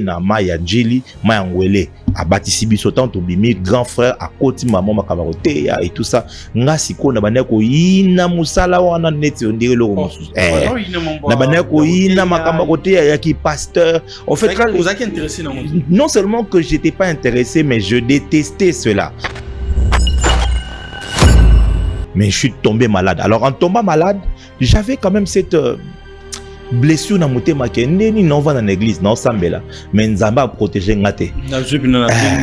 na Mayangili, Mayangwele, à Batisibi Sotan, Tobimi, grand frère, à côté maman, ma camaroté, et tout ça. Nga siko na baneko ina musala wana neti on dirait le romosus. Na baneko ina ma camaroté ya qui pasteur. En fait, vous avez intéressé dans non seulement que j'étais pas intéressé, mais je détestais cela. Mais je suis tombé malade. Alors en tombant malade, j'avais quand même cette blessure na motema ke ndeni non va dans l'église non sambela mais nzamba protéger ngate.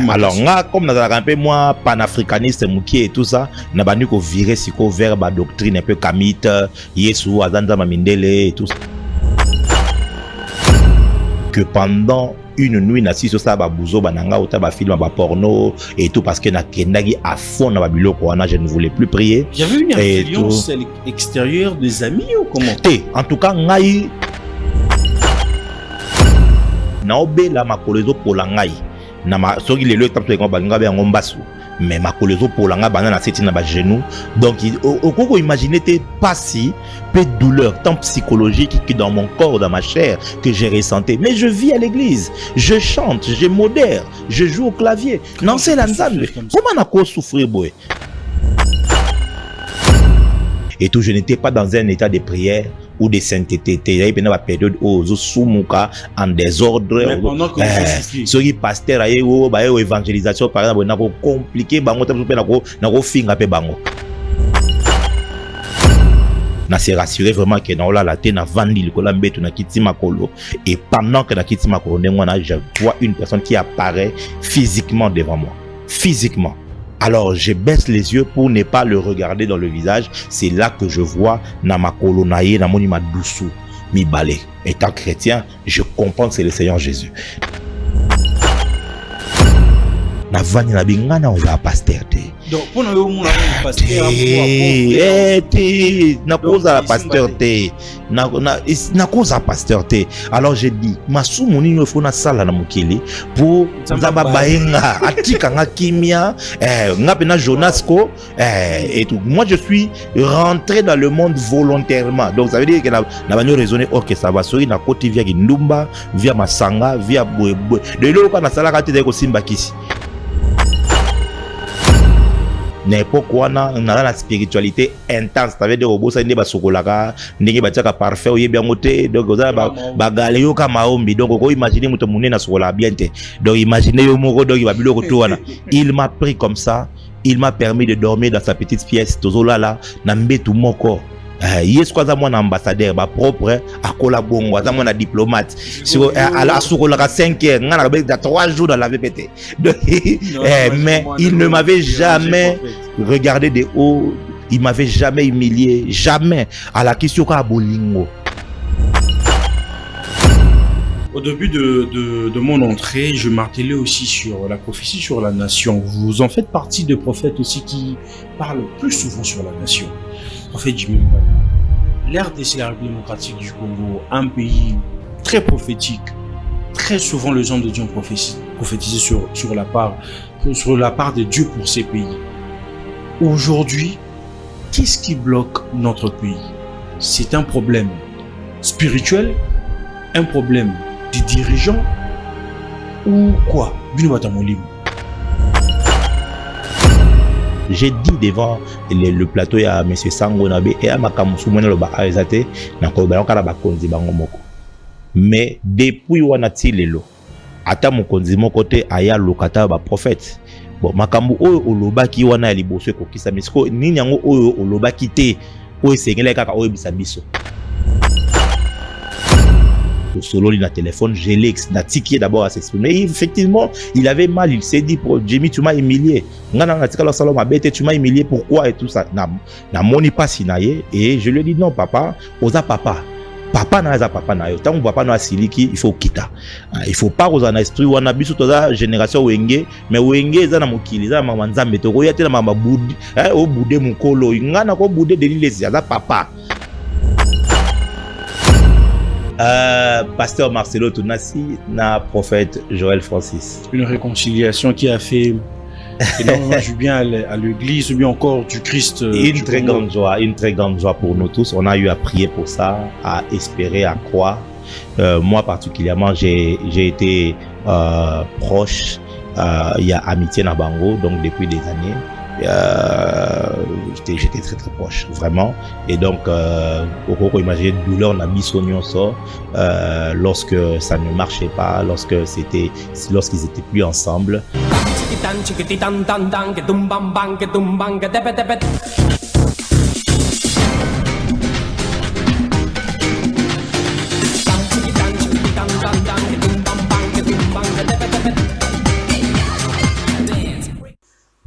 Alors nga comme na un peu moi panafricaniste mukie et tout ça na banu ko virer siko vers ba doctrine un peu kamite Yesu azanza mamindele et tout ça. Que pendant une nuit na siso sa ba buzo bananga ota ba film ba porno et tout parce que na kendagi à fond na ba biloko wana je ne voulais plus prier. Il y avait une influence extérieure des amis ou comment? En tout cas ngai na obela makolezo polangai na ma soki lelo etapso ko balinga be ngombasu mais makolezo polanga bana na seti na ba genou donc okoko imaginer te pasi peu de douleur tant psychologique que dans mon corps dans ma chair que j'ai ressenti mais je vis à l'église je chante je modère je joue au clavier non c'est la nzambe comment na ko souffrir boy et tout je n'étais pas dans un état de prière ou de sainteté. Il y a une période où je suis en désordre. Mais pendant que vous ceux qui pasteur aye ou ba évangélisation par exemple na ko compliqué bango ta na ko finga pe bango. Na se rassurer vraiment que na ola la te na vandi likola mbeto na kiti makolo et pendant que na kiti makolo ndengwana je vois une personne qui apparaît physiquement devant moi. Physiquement. Alors je baisse les yeux pour ne pas le regarder dans le visage. C'est là que je vois Namakolo Naye, Namoni Madoussou, Mibale. Étant chrétien, je comprends que c'est le Seigneur Jésus. Navani na bingana on va pasteur te. Donc pour nous on a pasteur na cause la pasteur te. Na cause la pasteur te. Alors j'ai dit masumu nini faut na sala na mukili pour nzamba baenga atika nga kimia nga pena Jonasco et tout. Moi je suis rentré dans le monde volontairement. Donc ça veut dire que na banyo raisonner OK ça va sori na côté via Kindumba, via Masanga, via Bouéboué. De l'eau na sala ka te ko simba kisi. N'importe quoi na la spiritualité intense ça veut dire obo ça ndeba sokolaka ndenge batiaka parfait oyebi yango te donc oza ba galeyo kama ombi donc ko imaginer muto munene na sokola bien te donc imaginez yo moko donc ba biloko to wana il m'a pris comme ça il m'a permis de dormir dans sa petite pièce tozola là na mbetu moko yes quoi ça mon ambassadeur ba propre akola bongo ça mon diplomate sur à sokola 5 heures ngana ba 3 jours dans la VPT donc mais il ne m'avait jamais regardé de haut, il m'avait jamais humilié, jamais à la question ka bolingo. Au début de mon entrée, je martelais aussi sur la prophétie sur la nation. Vous en faites partie de prophètes aussi qui parlent plus souvent sur la nation. Prophète Jimmy Mbala, l'RDC, la République démocratique du Congo, un pays très prophétique. Très souvent, les hommes de Dieu ont prophétisé sur la part de Dieu pour ces pays. Aujourd'hui, qu'est-ce qui bloque notre pays? C'est un problème spirituel, un problème des dirigeants ou quoi? J'ai dit devant le plateau à M. Sango Nabe et à Makamusu Mwana Loba Aizate na kolobala kala bakonzi bango moko. Mais depuis wanati lelo ata mokonzi moko te aya lokata ba prophète. Bon makambu oyo olobaki wana ya liboso ekokisa misiko nini yango oyo olobaki te oyo esengela kaka oyo bisa biso. Au solo na téléphone, j'ai l'ex d'abord à s'exprimer. Effectivement, il avait mal, il s'est dit Jimmy, tu m'as humilié. Tu m'as humilié, pourquoi et tout ça. Na moni pas sinaye et je lui ai dit non papa, osa papa. Papa na za papa na yo. Tant que papa na siliki, il faut quitter. Il faut pas osa na esprit wana biso toza génération wenge, mais wenge za na mokili za mama nzambe to ko yate na mama budi, o bude mukolo, ngana ko bude de lilesi za papa. Pasteur Marcelo Tounassi, na prophète Joël Francis. Une réconciliation qui a fait énormément du bien à l'église ou bien encore du Christ. Une très grande joie pour nous tous. On a eu à prier pour ça, à espérer, à croire. Moi particulièrement, j'ai été proche. Il y a amitié na bango, donc depuis des années. J'étais très très proche, vraiment. Et donc, on peut imaginer douleur na biso nyonso lorsque ça ne marchait pas, lorsqu'ils étaient plus ensemble.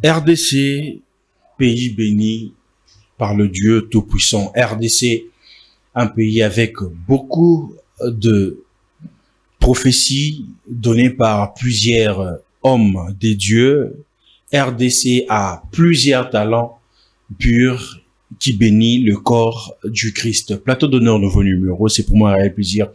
RDC, pays béni par le Dieu Tout-Puissant. RDC, un pays avec beaucoup de prophéties données par plusieurs hommes des dieux. RDC a plusieurs talents purs qui bénit le corps du Christ. Plateau d'honneur, nouveau numéro. C'est pour moi un réel plaisir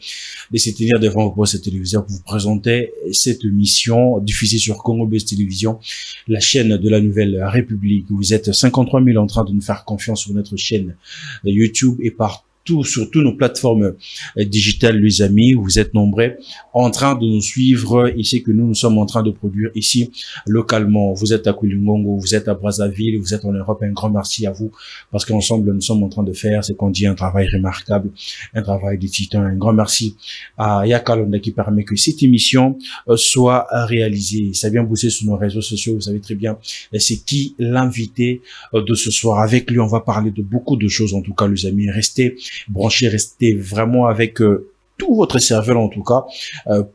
de se tenir devant vos postes téléviseurs pour vous présenter cette émission diffusée sur Congo Best Télévision, la chaîne de la Nouvelle République. Vous êtes 53 000 en train de nous faire confiance sur notre chaîne YouTube et partout sur toutes nos plateformes digitales, les amis. Vous êtes nombreux en train de nous suivre ici que nous sommes en train de produire ici localement. Vous êtes à Koulingongo, vous êtes à Brazzaville, vous êtes en Europe. Un grand merci à vous parce qu'ensemble nous sommes en train de faire ce qu'on dit un travail remarquable, un travail de titan. Un grand merci à Yakalonda qui permet que cette émission soit réalisée. Ça vient bosser sur nos réseaux sociaux. Vous savez très bien c'est qui l'invité de ce soir. Avec lui, on va parler de beaucoup de choses. En tout cas, les amis, restez branchés, restez vraiment avec tout votre cerveau en tout cas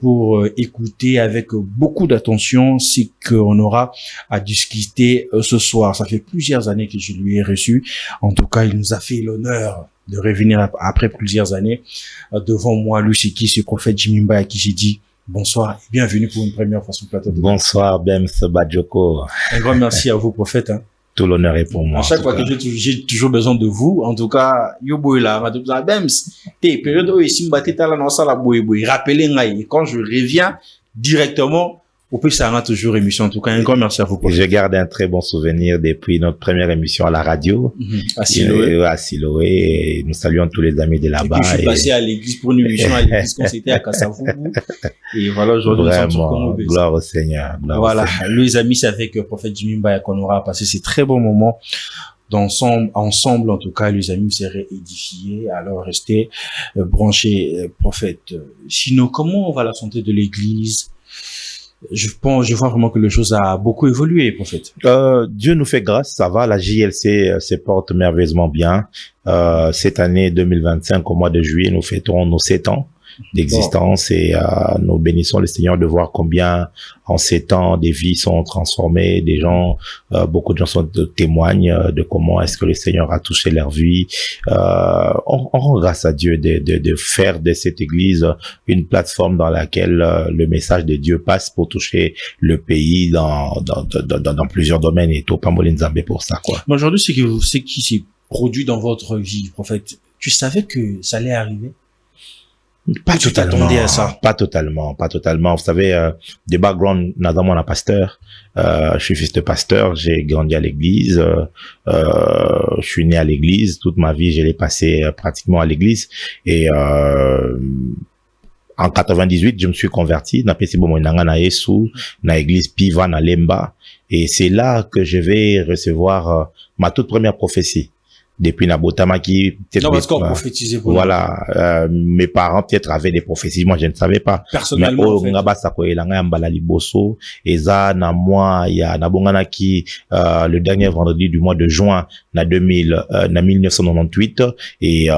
pour écouter avec beaucoup d'attention ce qu'on aura à discuter ce soir. Ça fait plusieurs années que je lui ai reçu. En tout cas, il nous a fait l'honneur de revenir après plusieurs années devant moi. Lui, c'est qui? Ce prophète Jimmy Mbaye à qui j'ai dit bonsoir et bienvenue pour une première fois sur le plateau. Bonsoir, Bems Badjoko. Un grand merci à vous, prophète. Tout l'honneur est pour moi. À chaque fois que j'ai toujours besoin de vous, en tout cas, yoboy là, Bems, t'es période où ici m'battez là dans ça la boy. Rappelez ngai, quand je reviens directement, au plus ça a toujours émission. En tout cas, un grand merci à vous. Je garde un très bon souvenir depuis notre première émission à la radio. À Siloé. À Siloé. Et nous saluons tous les amis de là-bas. Je suis passé à l'église pour une émission à l'église quand c'était à Kassavubu. Et voilà, aujourd'hui, nous sommes sur Congo Best. Gloire au Seigneur. Voilà. Les amis, c'est avec le prophète Jimmy Mbaye qu'on aura passé ces très bons moments ensemble, en tout cas, les amis, vous serez édifiés. Alors, restez branchés, prophète. Sinon, comment va la santé de l'église? Je vois vraiment que les choses a beaucoup évolué, prophète. Dieu nous fait grâce, ça va, la JLC se porte merveilleusement bien. Cette année 2025, au mois de juillet, nous fêterons nos 7 ans d'existence et nous bénissons le Seigneur de voir combien en 7 ans des vies sont transformées, des gens, beaucoup de gens témoignent de comment est-ce que le Seigneur a touché leur vie. On rend grâce à Dieu de faire de cette église une plateforme dans laquelle le message de Dieu passe pour toucher le pays dans plusieurs domaines et tout pas Nzambe pour ça, quoi. Mais aujourd'hui, c'est qui s'est produit dans votre vie, prophète. Tu savais que ça allait arriver? Pas totalement. À ça. Pas totalement. Vous savez, de background, on a pasteur. Je suis fils de pasteur. J'ai grandi à l'église. Je suis né à l'église. Toute ma vie, je l'ai passé pratiquement à l'église. Et, en 98, je me suis converti. Na pesi bomo na Yesu, na église Piva na Lemba. Et c'est là que je vais recevoir ma toute première prophétie. Depuis Nabotama qui non, parce qu'on prophétisait pour voilà, mes parents peut-être avaient des prophéties, moi je ne savais pas. Personnellement, mais ngaba sakoela nga mbala liboso eza na moi ya na bongana qui le dernier vendredi du mois de juin na 1998 et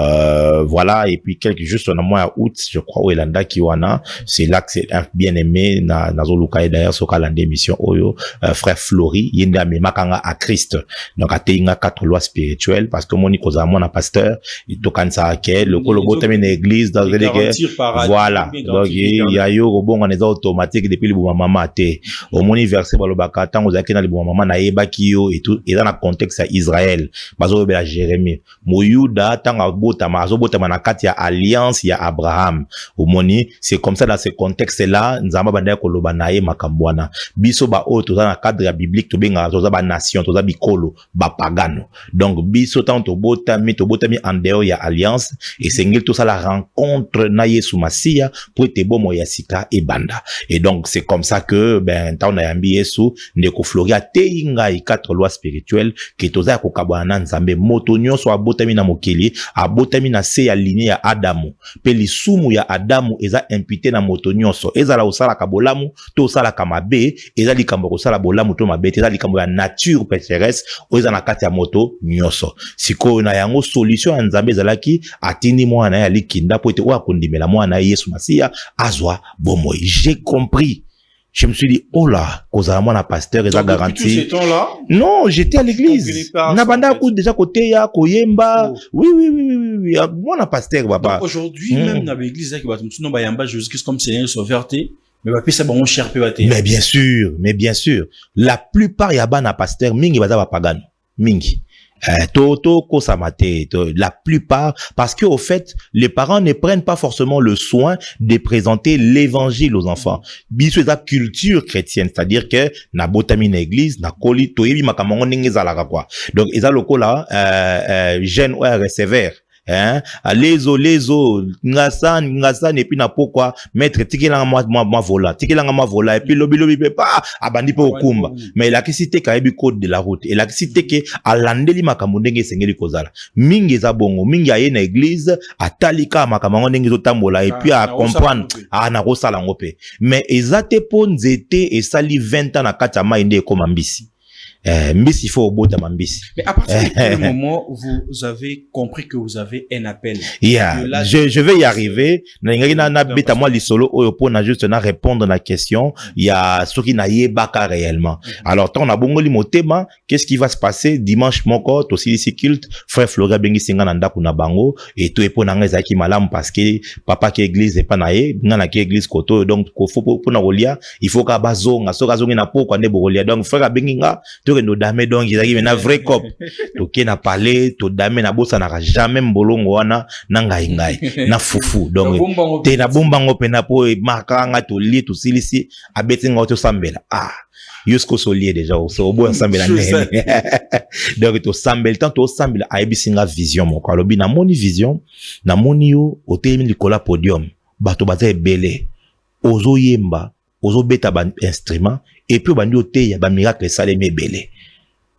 voilà, et puis juste na mois août je crois au Elanda Kiwana, c'est là que c'est un bien-aimé na zoluka d'ailleurs sur calendrier émission oyo frère Flori yenda me makanga à Christ, donc ateinga 4 lois spirituelles parce que moni koza mona pasteur il tokanisa ke le kolobo teme na église dans les voilà, donc il y a yo robonga neza automatique depuis le maman te au moni verset balobaka tango zaki na le maman na yebaki yo et tout et dans le contexte à Israël bazo bela Jérémie moyuda tanga botama azobotama na kati ya alliance ya Abraham au moni, c'est comme ça dans ce contexte là nzamba banda koloba na ye makambwana biso ba auto dans le cadre biblique to benga toza ba nation toza bikolo ba pagano, donc biso temps to botami en dehors ya alliance et sengel tout ça la rencontre na Yesu Masia pour te bomo ya sika et banda. Et donc c'est comme ça que ben ta na yambi Yesu ndeko Floria teinga i 4 lois spirituelles que toza ko kabwana nzambe moto nyonso abotami na mokili abotami na se ya ligne ya Adamu pe lisumu ya Adamu eza imputé na moto nyonso ezala osala ka bolamu to osala ka mabe eza likambo ko sala bolamu to mabe eza likambo ya nature pécheresse oza na kati ya moto nyonso siko na yango solution ya nzambe ezalaki atindi mwana ya likinda po ete o akondimela mwana Yesu Masia azwa bomoi. J'ai compris. Je me suis dit, oh là, cause moi, pasteur, ils ont garanti. Depuis tout ce temps-là? Non, j'étais à l'église. Nabanda coup déjà côté ya koyemba. Oui. Moi, na pasteur, papa. Aujourd'hui, même dans l'église, qui va tout non bayamba Jésus comme Seigneur Sauveur, mais va ça bon cher PAT. Mais bien sûr. La plupart yaba na pasteur mingi baza ba pagano. Mingi. La plupart, parce que au fait, les parents ne prennent pas forcément le soin de présenter l'évangile aux enfants. Biso eza culture chrétienne, c'est-à-dire que na botami na église, na koli toyebi makamango ndenge ezalaka quoi. Donc eza lokola jeune ou receveur. Hein lezo ngasa et puis na pourquoi maître tikela moi vola et puis lobi pas abandi po okumba mais la kisite ka yebi code de la route et la kisite ke alandeli makambo ndenge sengeli kozala mingi za bongo mingi aye na église atalika makambo ndenge zotambola et puis à comprendre na kosala ngope mais ezate po nzete et sali 20 ans na kati ya mai nde ekoma mbisi. Mbisi, il faut au bout de Mbisi. Mais à partir de quel moment vous avez compris que vous avez un appel? Yeah. Je vais y arriver. Na beta moi lisolo pour na juste na répondre à la question. Il y a ce qui n'a yebaka réellement. Alors, tant on a bongo li motema, qu'est-ce qui va se passer dimanche moko to silisi culte, frère Floria bengi singa nanda kuna bango et tout pour na ngeza ki malam parce que papa ki église est pas naé, ngana ki église koto donc ko faut pour na rolia, il faut ka bazonga, so ka zonga na po kwa ne bolia. Donc frère bengi nga no dame donc ils arrivent na vrai cop to ke na parler to dame na bossa na jamais mbolongo wana na ngai na fufu donc te na bombango pena po makanga to li to silisi abeti nga to sambela yusko solier déjà so bo sambela ne donc to sambela tant to sambela aibisinga vision moko alobi na moni vision na moni yo otemi likola podium bato baza ebele ozo yemba ozo beta ba instrument et puis bandi oteya ba miracle salé ebele.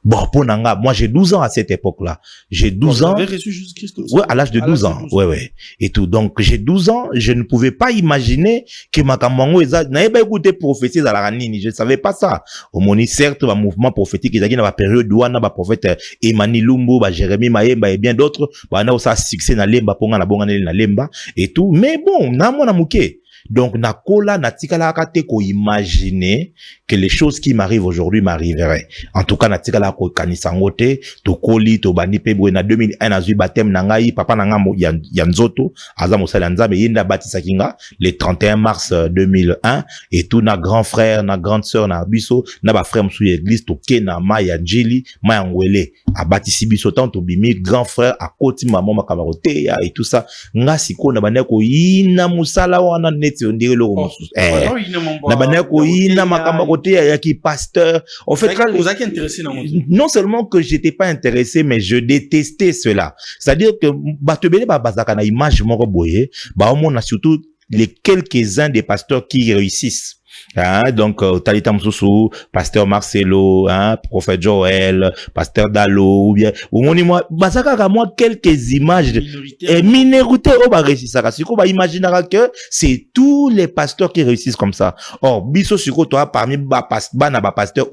Bon, pour Nanga, moi j'ai 12 ans à cette époque-là. J'ai 12 ans. Vous avez reçu Jésus-Christ comme ça? Ouais, à l'âge de 12 ans. Ouais. Et tout. Donc, j'ai 12 ans, je ne pouvais pas imaginer que Makamango n'avait pas écouté prophétie à la ranini. Je ne savais pas ça. Au moni, certes, un mouvement prophétique, il y a une période où on a prophète Emmanuel Lumbo, Jérémie Maemba et bien d'autres. On a aussi succès dans Lemba, Ponga, na Bongane, na Lemba et tout. Mais bon, na mona mouké. Donc, na kola, na tikala kate ko imaginer que les choses qui m'arrivent aujourd'hui m'arriveraient. En tout cas, na tikala ko kanisangote, to koli, to bani pebwe, na 2001, na zui batem nangai, papa nanga yanzoto, aza mosala nzambe, yenda batisa kinga, le 31 mars 2001, et tout na grand frère, na grande sœur, na biso, na ba frère msou l'église, to ke na maya njili, maya ngwele, a batisi biso tant to bimi, grand frère, a koti maman makamarote, et tout ça, nga siko na bane ko yina musala wana net on dirait le na banako ina makamba côté ya ki pasteur en fait vous avez intéressé non seulement que j'étais pas intéressé mais je détestais cela, c'est-à-dire que batebele ba bazaka na image moko boye ba on a surtout les quelques-uns des pasteurs qui réussissent. Donc Talita Msusu, pasteur Marcelo, prophète Joël, pasteur Dalo, ou bien ou moi basaka moi quelques images et minorité au ba réussissaka siko ba imaginera que c'est tous les pasteurs qui réussissent comme ça. Or biso siko toi parmi ba pasteur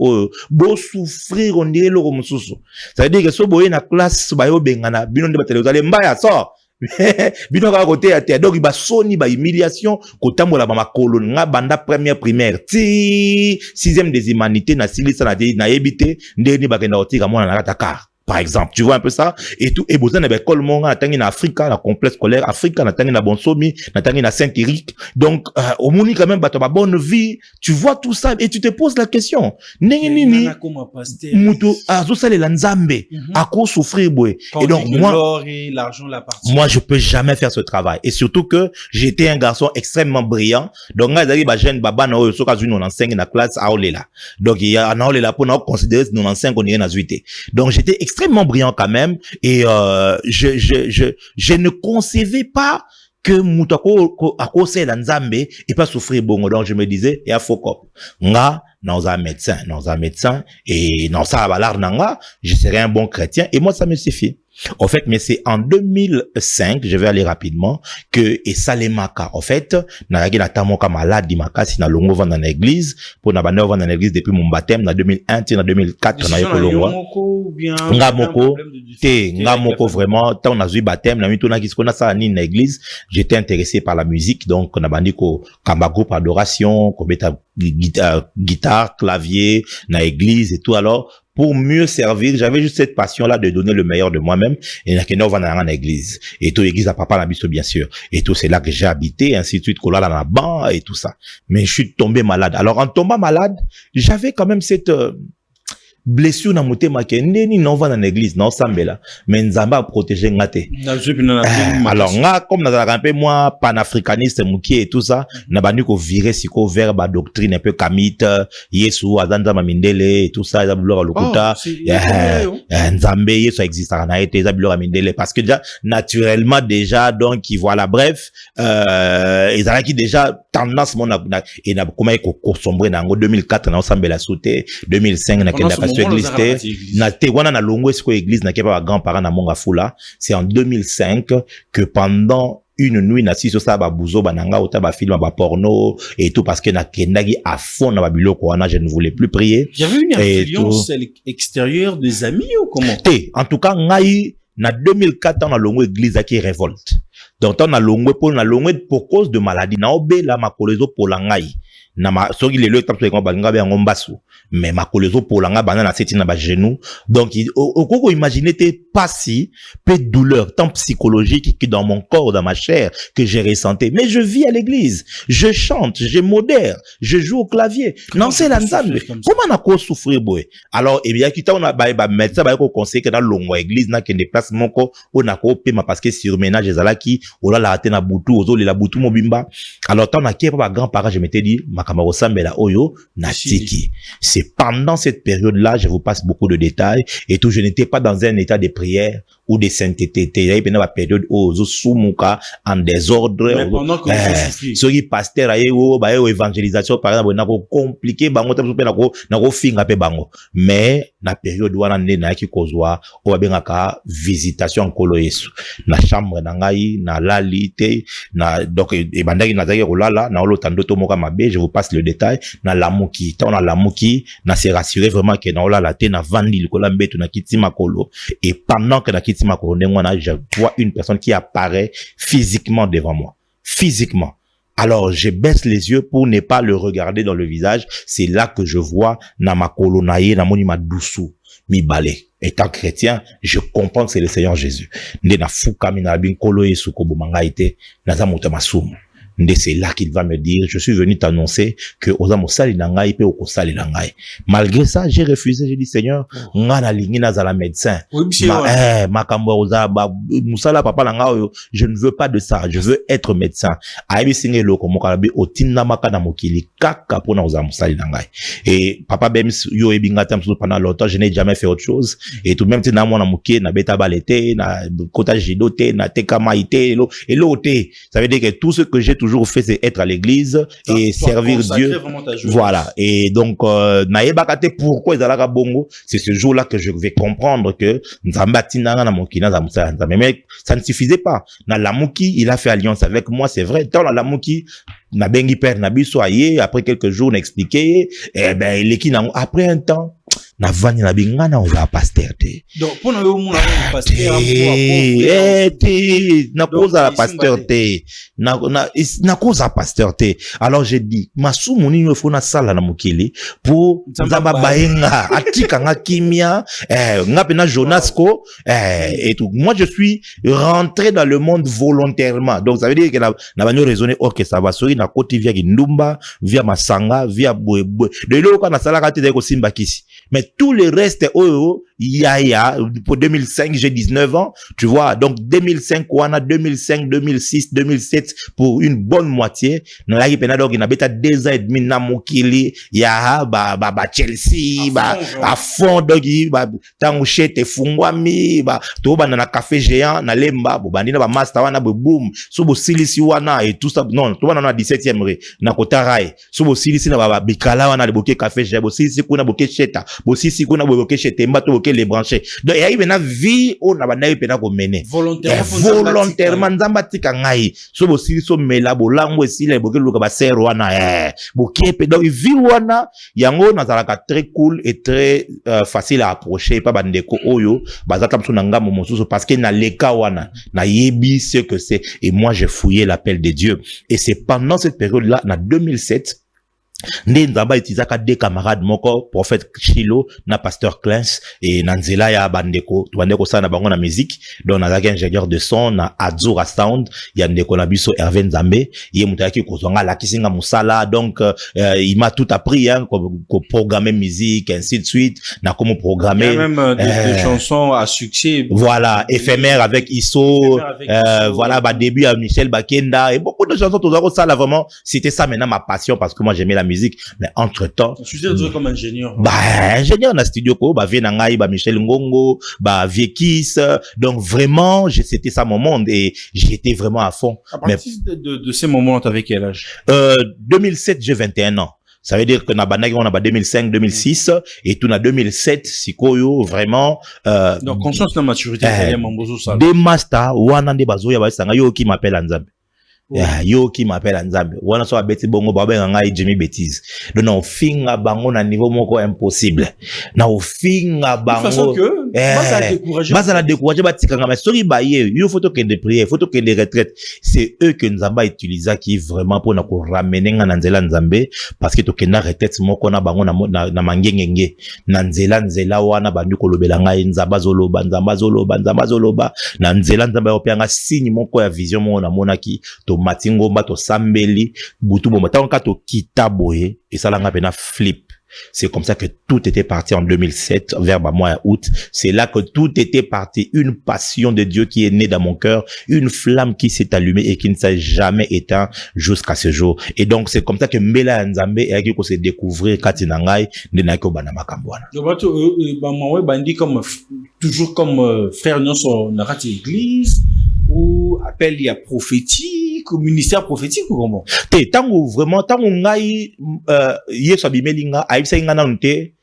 bo souffrir on dirait le Msusu, ça veut dire que so boye na classe ba yo bengana bino de batele uzale mbaya so bino ka côté ya terre donc ba soni ba humiliation kotambola ba makolo nga banda première primaire ti 6e des humanités na silisa na yebite ndeni bakenda otika mwana na Dakar par exemple, tu vois un peu ça et tout et besoin de école monga na tangi na Afrika na complexe scolaire Afrika na tangi na Bonsomi na tangi na Saint-Éric donc au moni quand même bato ba bonne vie, tu vois tout ça et tu te poses la question nini nini mutu azo salela nzambe ako souffrir boy et donc moi je peux jamais faire ce travail et surtout que j'étais un garçon extrêmement brillant donc nga zali ba jeune baba na oyo soka zuni 95 na classe aolela donc il y a na olela pour na considérer 95 on irait na zuité donc j'étais extrêmement brillant quand même. Et je ne concevais pas que Moutako a causé la Nzambe et pas souffrir bon. Donc je me disais, il y a faux cop. Nga, dans un médecin, et dans ça, nanga, je serais un bon chrétien, et moi, ça me suffit. En fait, mais c'est en 2005, je vais aller rapidement, que Esalemaka, en fait, naragi na tamoka malade di makasi na longo vanda na église, pour na bande vanda na église depuis mon baptême, na 2001, na 2004, na yoko longwa. Nga moko vraiment, tant on a eu baptême, na mito na kisko na sa ni na église, j'étais intéressé par la musique, donc on a bandi ko kamba groupe adoration, ko beta guitare, clavier, na église et tout. Alors, pour mieux servir, j'avais juste cette passion-là de donner le meilleur de moi-même. Et na keno vana en église. Et tout église à papa Nabiso, bien sûr. Et tout, c'est là que j'ai habité, ainsi de suite, kolala na ban, et tout ça. Mais je suis tombé malade. Alors, en tombant malade, j'avais quand même cette, blessure na motema ke ndeni non va dans l'église non sambela mais nzamba a protégé ngate alors nga comme na un peu moi panafricaniste mukie et tout ça na bandi ko virer siko vers ba doctrine un peu kamite Yesu azanza mamindele et tout ça za bloka lokuta nzambe Yesu existe na été za bloka mindele parce que déjà naturellement déjà donc voilà bref ils avaient qui déjà tendance mon et na comment ko sombre na ngo 2004 na sambela sauté 2005 na kenda église na te wana na longo esiko église na kepa ba grand-parents na monga fula. C'est en 2005 que pendant une nuit na si so sa ba buzo bananga ota ba film ba porno et tout parce que na kendagi à fond na ba biloko wana je ne voulais plus prier. J'avais une influence extérieure des amis ou comment? En tout cas ngai na 2004 na longo église qui révolte. Donc on a longo pour cause de maladie na obela makolezo polangai. Na ma soki lelo etapso ko balinga be ngombasu mais makolezo polanga bana na seti na ba genou donc okoko imaginer te passi peu de douleur tant psychologique que dans mon corps dans ma chair que j'ai ressenti mais je vis à l'église je chante je modère je joue au clavier non c'est la nzambe comment na ko souffrir boy alors et bien kita on a ba médecin ba ko conseiller que dans longo église na ke déplacement ko on a ko pema parce que surménage ezalaki ola la raté na butu ozoli la butu mobimba alors tant na ki pas grand parent je m'étais dit Sambela Oyo Natiki. C'est pendant cette période-là, je vous passe beaucoup de détails et tout, je n'étais pas dans un état de prière ou de sainteté. Il y a une période où je suis en désordre. Mais pendant que vous souffrez. Ce qui pasteur a évangélisation par exemple, n'a compliqué bango n'a finga pe bango. Mais la période où on est na ki kozwa o bengaka visitation kolo Yesu. Na chambre na ngai na lalité na donc e bandaki na zaki kolala na olo tandoto moka mabe, je vous passe le détail na lamuki. Tant na lamuki na se rassurer vraiment que na ola la te na vandi likola mbeto na kiti makolo et pendant que na kiti makolo ndengwana je vois une personne qui apparaît physiquement devant moi. Physiquement. Alors, je baisse les yeux pour ne pas le regarder dans le visage. C'est là que je vois na makolo na ye na moni ma doussou mi balé. Étant chrétien, je comprends que c'est le Seigneur Jésus. Nde na fuka mi na bin kolo yesu ko bomanga ite na za mota masumu. C'est là qu'il va me dire, je suis venu t'annoncer que Osamo sali nangai pe oko sali nangai. Malgré ça, j'ai refusé, j'ai dit Seigneur, ngana lingi nazala médecin. Makambo ozaba musala papa nanga je ne veux pas de ça, je veux être médecin. Aibi singelo ko mokalabi otinna makana mokili kaka pona Osamo sali nangai. Et papa bems yo ebinga tamso pendant longtemps, je n'ai jamais fait autre chose et tout même tina mona moké na beta balete na kota jidote na tekama ite et l'auté. Ça veut dire que tout ce que j'ai toujours fait c'est être à l'église et servir Dieu. Voilà. Et donc naebakate pourquoi ezalaka bongo, c'est ce jour-là que je vais comprendre que Nzambatina na mokina za musa Nzambe. Mais ça ne suffisait pas. Na lamuki, il a fait alliance avec moi, c'est vrai. Dans la lamuki na bengi père na biso aye après quelques jours on expliqué eh ben leki na après un temps na vani na bingana on va pasteur te donc pour nous mon pasteur na cause la pasteur te na cause la pasteur te alors j'ai dit masumu ni yo fona sala na mokili pour nzamba baenga atika nga kimia ngape na Jonasco et tout moi je suis rentré dans le monde volontairement donc ça veut dire que na banyo raisonner OK ça va sori na koti via Kindumba via Masanga via Bwebwe de lelo kana sala ka te ko simba kisi mais tout le reste oyo pour 2005, j'ai 19 ans, tu vois. Donc, 2005, 2006, 2007, pour une bonne moitié. Donc, il y a 2 ans et demi, na mokili, ya, Chelsea, à fond, donc, tanguche, te fungwami, to, na café géant, na lemba, bandina, master, wana, boom, subo silisi wana, et tout ça, non, to, na 17e ré, na kotarai, subo silisi, na, bikala, wana, le bouquet café géant, bo silisi, kuna, bouquet cheta, bo silisi, kuna, bouquet cheta, mbato, bouquet les branchés. Donc, il y a une vie, on a bandai, pena, ko mene. Volontairement, nzamba, tika, ngai, subo silisi, so, mela, bo, lango, si, le bouquet, luka, ba, ser, wana, bouquet, donc, vie, wana, yango, nazalaka, très cool et très, facile à approcher, pas bandeko, oyo, bazata, msunanga, momosuso, parce que na leka, wana, na yebi, ce que c'est. Et moi, j'ai fouillé l'appel de Dieu. Et c'est pendant cette période-là, en 2007, Nde nzamba itizaka 2 camarades moko, prophète Chilo, na pasteur Klins, et nanzela ya bandeko sa na bango na musique, donc nazaki ingénieur de son, na Azura Sound, ya ndeko na biso Hervé Nzambe, ye mutaki kozonga la kisinga musala, donc, il m'a tout appris, hein, ko programmer musique, ainsi de suite, na comment programmer. Il y a même des chansons à succès. Voilà, éphémère avec Isso, voilà, début à Michel Bakenda, et beaucoup de chansons, tout ça, là, vraiment, c'était ça maintenant ma passion, parce que moi j'aimais la musique, mais entre-temps. Je suis dire comme ingénieur. Ingénieur dans studio ko, Vienangai, Michel Ngongo, Viekis, donc vraiment, c'était ça mon monde et j'étais vraiment à fond. À partir de ces moments, t'avais quel âge? 2007, j'ai 21 ans. Ça veut dire que na bandaki on a 2005, 2006 et tout na 2007 sikoyo vraiment donc conscience na maturité ça. Des master wana nde bazo ya basanga yo qui m'appelle Nzambe. Yo qui m'appelle Nzambe. Wana so abeti bongo babenga ngai Jimmy Bêtise. Donc na ofinga bango na niveau moko impossible. Na ofinga bango. De façon que basa la décourager batikanga mais sori baye yo photo que de prière, photo que de retraite. C'est eux que Nzamba utilisa qui vraiment pour na ko ramener na nzela Nzambe parce que to kenda retraite moko na bango na mangengenge. Na nzela wana bandu ko lobela ngai Nzamba zoloba na nzela Nzamba opianga signe moko ya vision mona monaki to matingo bato sambeli butu bomba tanka to kitaboye et ça langa pena flip. C'est comme ça que tout était parti en 2007 vers mois août. C'est là que tout était parti, une passion de Dieu qui est née dans mon cœur, une flamme qui s'est allumée et qui ne s'est jamais éteinte jusqu'à ce jour. Et donc c'est comme ça que Mbela Nzambe et qui s'est découvrir Katinangai de Nako Banama Kambwana. Bandi comme toujours comme frère Nonso Narati Église ou appel il y a prophétique ou ministère prophétique ou comment? Tango vraiment tango ngai yeso bimelinga aibisa ngana nte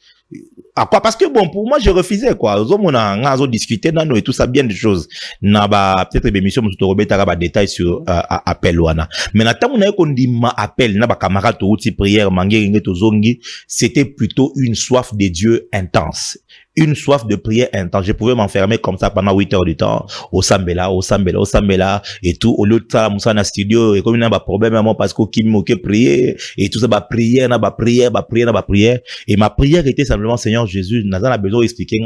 à quoi? Parce que bon, pour moi, je refusais, quoi. On a discuté, non, et tout ça, bien des choses. N'a pas, peut-être, émission, nous te remettons des détails sur, appel, wana. Mais, na on a qu'on dit ma appel, n'a pas camarade, outil prière, mangé, zongi, c'était plutôt une soif de Dieu intense. Une soif de prière intense. Je pouvais m'enfermer comme ça pendant 8 heures du temps, au Sambela, et tout. Au lieu de ça, moussa na studio, et comme il y a un problème, moi, parce qu'il m'a prier, et tout ça, prière. Et ma prière était simplement, Seigneur Jésus, n'a pas besoin d'expliquer,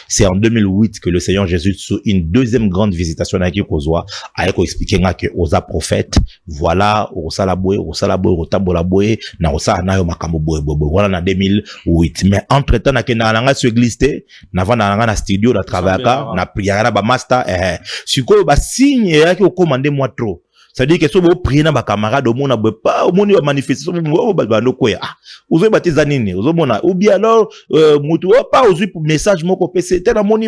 c'est en 2008 que le Seigneur Jésus, sous une deuxième grande visitation avec Kozwa, a expliqué que Osa prophète, voilà, Osa la boue, Otambo la boue, na Osa na yo makambo boue, voilà, na 2008. Mais entre-temps, na kenanga sur glissé, na vana na studio, na travailler, na prière, na ba master, suko, ba signe, yaki au commandé moi trop. C'est-à-dire que si vous priez dans vos camarades, au monde va manifester, vous avez baptisé nini, ou bien alors, pas aux message mon c'était dans mon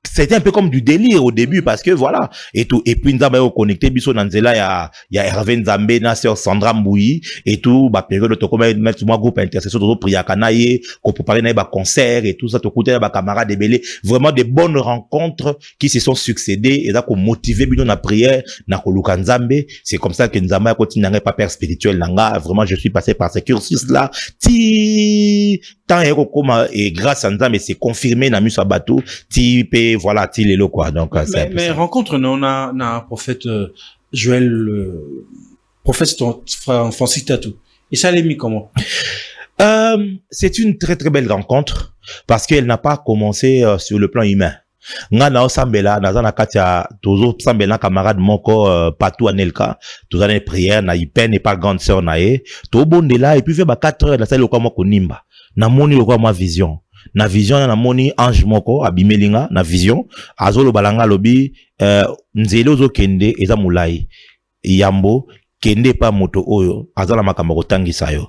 c'était un peu comme du délire au début parce que voilà et tout et puis nous avons connecté biso nanzela il y a Hervé Nzambe na sœur Sandra Mbouyi et tout ba période to comme mettre moi groupe intercession to prier kanaye ko préparer na ba concert et tout ça to côté ba camarades débélé vraiment des bonnes rencontres qui se sont succédées et ça ko motiver bino na prière na ko luka Nzambe. C'est comme ça que Nzamba a continué à pas père spirituel nanga. Vraiment, je suis passé par ce cursus-là. Et grâce à Nzamba, c'est confirmé na musa bateau. Voilà, lelo quoi. Donc, mais rencontre, on a un prophète, Joël, prophète Francis Tatou. Et ça l'est mis comment? C'est une très très belle rencontre parce qu'elle n'a pas commencé sur le plan humain. Nga na osambela na zana katia tozo sambela camarade moko patou anelka tozo na prière na ipen et pas grande sœur na e to bondela et puis fait ba 4 heures na salle kwa moko nimba na moni kwa ma vision na vision na moni ange moko abimelinga na vision azolo balanga lobi nzele ozo kende eza mulai yambo kende pa moto oyo azala makambo kotangisa yo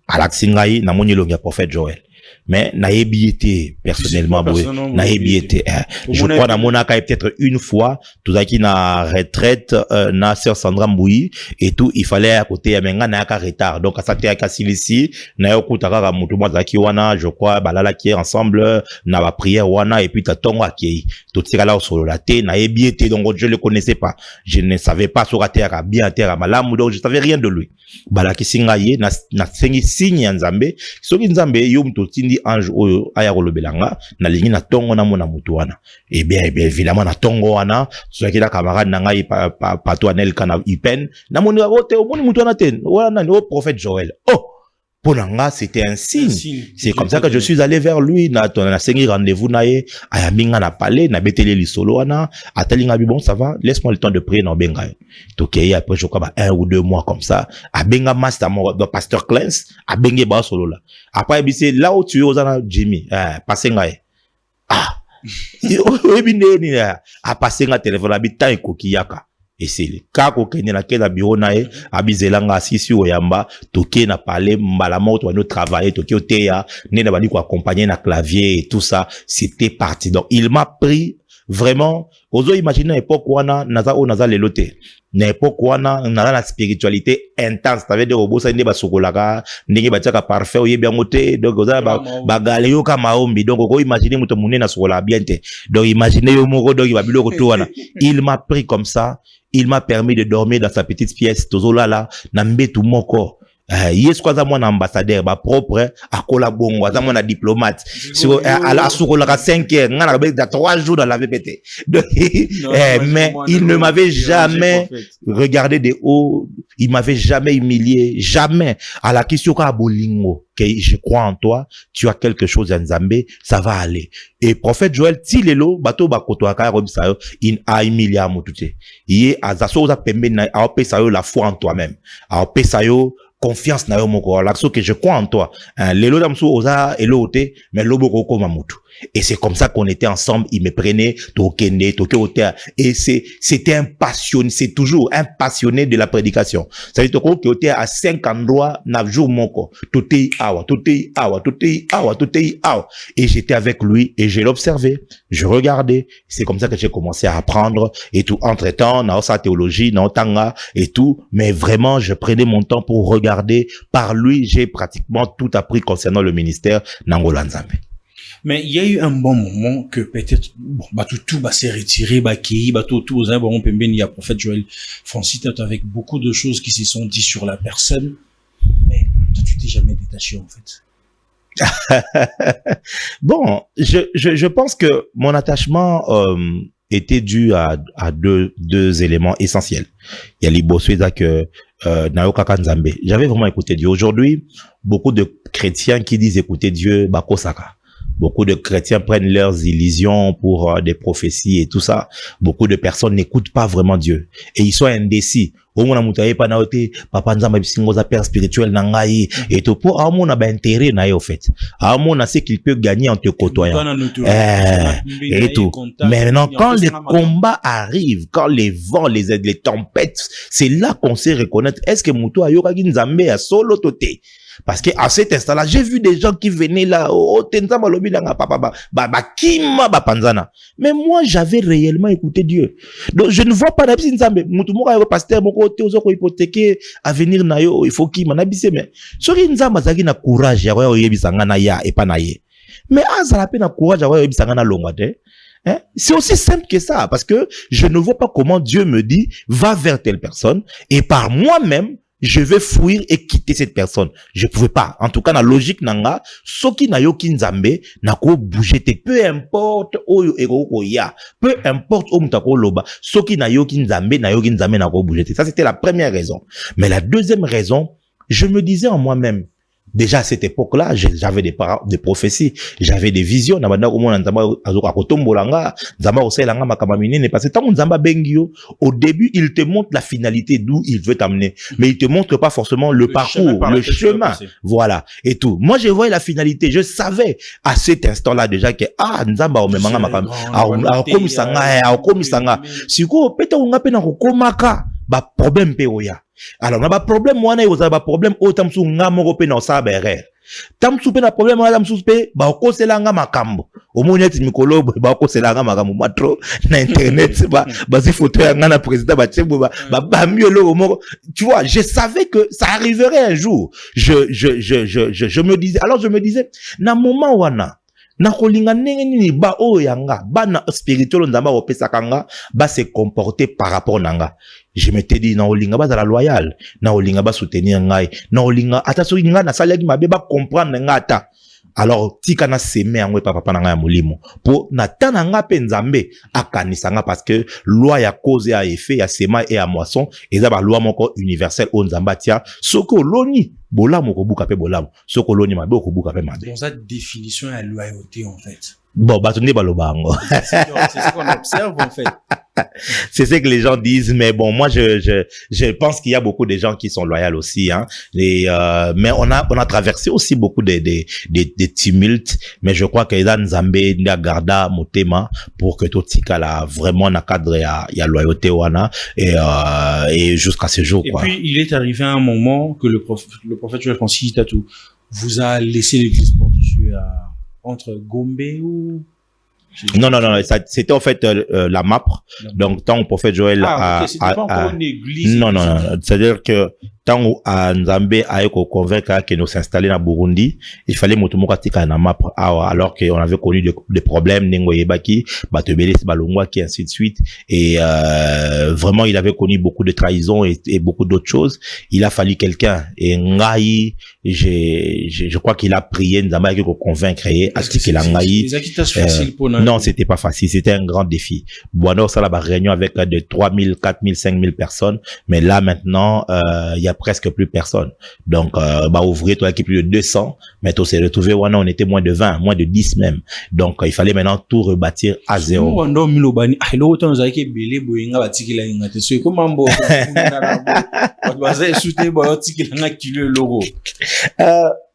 alaksi ngai na moni longi ya prophète Joël mais na yebiete personnellement na yebiete je crois na monaka peut-être une fois tout qui na retraite na sœur Sandra Mboui et tout il fallait à côté ya menga na ka retard donc à ça te ka silisi na yokuta kaka mutu mwa zaki wana je crois balala qui ensemble na ba prière wana et puis ta tongo akei tout tika là solo la te na yebiete donc je le connaissais pas je ne savais pas sur terre bien terre malamu donc je savais rien de lui balaki singa ye na sengi signe nzambe soki nzambe yo mto tindi ange oyo aya kolobelanga na lingi na tongo na mona mutu wana et bien évidemment na tongo wana soki la camarade na ngai pato anel kana ipen na moni rote o moni mutu wana ten wana ni o prophète Joël Ponanga, c'était un signe. C'est comme ça que je suis allé vers lui. Na sengi rendez-vous nae, ayambinga na palais, na betele li solo ana, atalinga bi bon ça va, laisse-moi le temps de prier na benga. Donc après je crois 1 ou 2 mois comme ça, abenga master mon pasteur Clance, abengé ba solo là. Après c'est là où tu es ozana Jimmy, passer ngai. Ebine ni a passer nga téléphone habitant ekokiyaka. Et c'est le cas qu'on a na kena bureau nae abizelanga asisi oyamba toke na parler mbala moto no travailler toke oteya nena bani ko accompagner na clavier et tout ça c'était parti donc il m'a pris vraiment ozo imaginer époque wana naza lelote na époque wana naza la spiritualité intense ça veut dire obosa ndeba sokolaka ndenge batiaka parfait oyebi yango te donc oza bagale yo kama ombi donc ko imaginer muto munene na sokola bien te donc imaginer yo moko donc ba biloko to wana il m'a pris comme ça. Il m'a permis de dormir dans sa petite pièce. Tozola là, nambetu moko. Yes kwa za mwana ambassadeur ba propre akola bongo za mwana diplomate sur ala sukola ka 5 heures ngana ba 3 jours dans la VPT. Mais il ne m'avait jamais regardé de haut, il m'avait jamais humilié, jamais. À la question ka bolingo que je crois en toi, tu as quelque chose en Nzambe, ça va aller. Et prophète Joël tilelo bato bakoto aka robisa in a humilié amutute. Yé azaso za pembe na a pesa yo la foi en toi-même. A pesa yo confiance na yo moko l'action que je crois en toi lelo damso oza elote mais loboko koma mutu et c'est comme ça qu'on était ensemble il me prenait tokende toke et c'était un passionné c'est toujours un passionné de la prédication ça veut dire que était à 5 endroits na jour moko totei awa et j'étais avec lui et je l'observais je regardais c'est comme ça que j'ai commencé à apprendre et tout entre-temps na sa théologie na tanga et tout mais vraiment je prenais mon temps pour regarder par lui j'ai pratiquement tout appris concernant le ministère Nangola Nzambe. Mais il y a eu un bon moment que peut-être, bon, tout s'est retiré, tout, bon, il y a prophète Joël Francis, avec beaucoup de choses qui se sont dites sur la personne, mais toi, tu t'es jamais détaché, en fait. Bon, je pense que mon attachement, était dû à deux éléments essentiels. Il y a l'Ibosweza que, Nayoka Kanzambe. J'avais vraiment écouté Dieu. Aujourd'hui, beaucoup de chrétiens qui disent écouter Dieu, Bakosaka. Beaucoup de chrétiens prennent leurs illusions pour des prophéties et tout ça. Beaucoup de personnes n'écoutent pas vraiment Dieu. Et ils sont indécis. Au moins, mutaye pa naote, papa nzamba bisingoza père spirituel nangai. Et tout pour, à mon a intérêt nae, au fait. À mon a ce qu'il peut gagner en te côtoyant. Et tout. Mais maintenant, quand les combats arrivent, quand les vents, les tempêtes, c'est là qu'on sait reconnaître. Est-ce que Moutou a yoka nzambe a solo toté? Parce que à cet instant-là, j'ai vu des gens qui venaient là, mais moi, j'avais réellement écouté Dieu. Donc, je ne vois pas d'absence nzambe. Mutumura pasteur moko te ozoko hypothéquer avenir na yo, il faut qui manabise mais. Sori nzamba zaki na courage ya yo yebisanga na ya et pas na ye. Mais azala pe na courage ya yo yebisanga na longwa te. Hein? C'est aussi simple que ça, parce que je ne vois pas comment Dieu me dit, va vers telle personne, et par moi-même, je vais fuir et quitter cette personne. Je pouvais pas. En tout cas, la logique nanga, soki na yo kinzambe, na ko bouger te. Peu importe oyo ego ya. Peu importe o mutako loba. Soki na yo kinzambe, na ko bouger te. Ça, c'était la première raison. Mais la deuxième raison, je me disais en moi-même, déjà à cette époque-là, j'avais des prophéties, j'avais des visions. Nabanda komona nzamba azoka kotombolanga, nzamba oselanga makamamine ne parce que tant nzamba bengio, au début, il te montre la finalité d'où il veut t'amener, mais il te montre pas forcément le parcours, le chemin. Voilà. Et tout. Moi, je voyais la finalité. Je savais à cet instant-là déjà que, nzamba omemanga makam, komisanga. Siko, peta unga pena komaka, ba problème pe oya. Alors, na ba problème wana yoza ba problème otamsu nga moko pe na sa berer. Tamsu pe na problème wana tamsu pe ba okoselanga makambo. Omoneti mikolo ba okoselanga makambo matro na internet ba si photo ya nga na président ba tshebo ba mieux lo moko. Tu vois, je savais que ça arriverait un jour. Je me disais na moment wana na kolinga ndenge nini ba o yanga ba na spirituel nzamba opesa kanga ba se comporter par rapport nanga. Je m'étais dit na olinga ba za la loyal, na olinga ba soutenir ngai, na olinga ata so nga na salaki mabe ba comprendre nga ata. Alors tika na seme yango papa na nga ya molimo po na tana nga pe nzambe akanisa nga parce que loi ya cause et à effet ya sema et à moisson eza ba loi moko universelle o nzamba tia soko loni bolamu ko buka pe bolamu soko loni mabe ko buka pe mabe. Dans cette définition ya loyauté en fait. Bon, bah, tenez, balobango. C'est ce qu'on observe, en fait. C'est ce que les gens disent, mais bon, moi, je pense qu'il y a beaucoup de gens qui sont loyaux aussi, hein. Mais on a traversé aussi beaucoup de tumultes, mais je crois qu'il y a Nzambe, Garda, Motema, pour que tout tika là, vraiment, na cadre, il y a loyauté, wana, et jusqu'à ce jour, quoi. Et puis, il est arrivé un moment que le prophète Joël Francis Tatou vous a laissé l'église porte-Dieu entre Gombe ou... Non, c'était en fait la MAPRE. Donc, tant au prophète Joël c'était pas encore une église. Non. C'est-à-dire que tant à Nzambe a convaincre que nous s'installer dans Burundi, il fallait motomokatika na MAPRE. Alors qu'on avait connu des problèmes, Nengo Yebaki, Batebele, Balongwa, qui ainsi de suite. Et vraiment, il avait connu beaucoup de trahison et beaucoup d'autres choses. Il a fallu quelqu'un. Et Ngai, je crois qu'il a prié Nzamba qui convaincre non, c'était pas facile, c'était un grand défi. Bon, ça la réunion avec de 3000, 4000, 5000 personnes, mais là maintenant il y a presque plus personne. Donc ouvrier toi qui plus de 200, mais tout s'est retrouvé on était moins de 20, moins de 10 même. Donc il fallait maintenant tout rebâtir à zéro.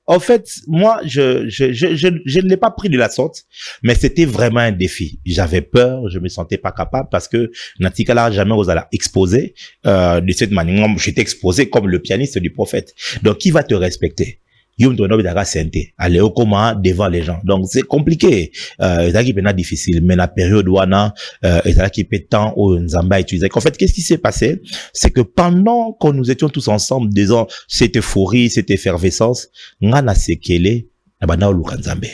En fait, moi, je ne l'ai pas pris de la sorte, mais c'était vraiment un défi. J'avais peur, je me sentais pas capable parce que Natikala jamais osé la exposer de cette manière. J'étais exposé comme le pianiste du prophète. Donc, qui va te respecter? Aller au coma devant les gens. Donc, c'est compliqué. C'est difficile. Mais la période où on a, qui peut tant au Nzamba utiliser. En fait, qu'est-ce qui s'est passé? C'est que pendant que nous étions tous ensemble, disons, cette euphorie, cette effervescence, ngana sekele, nabana oluka Nzambe.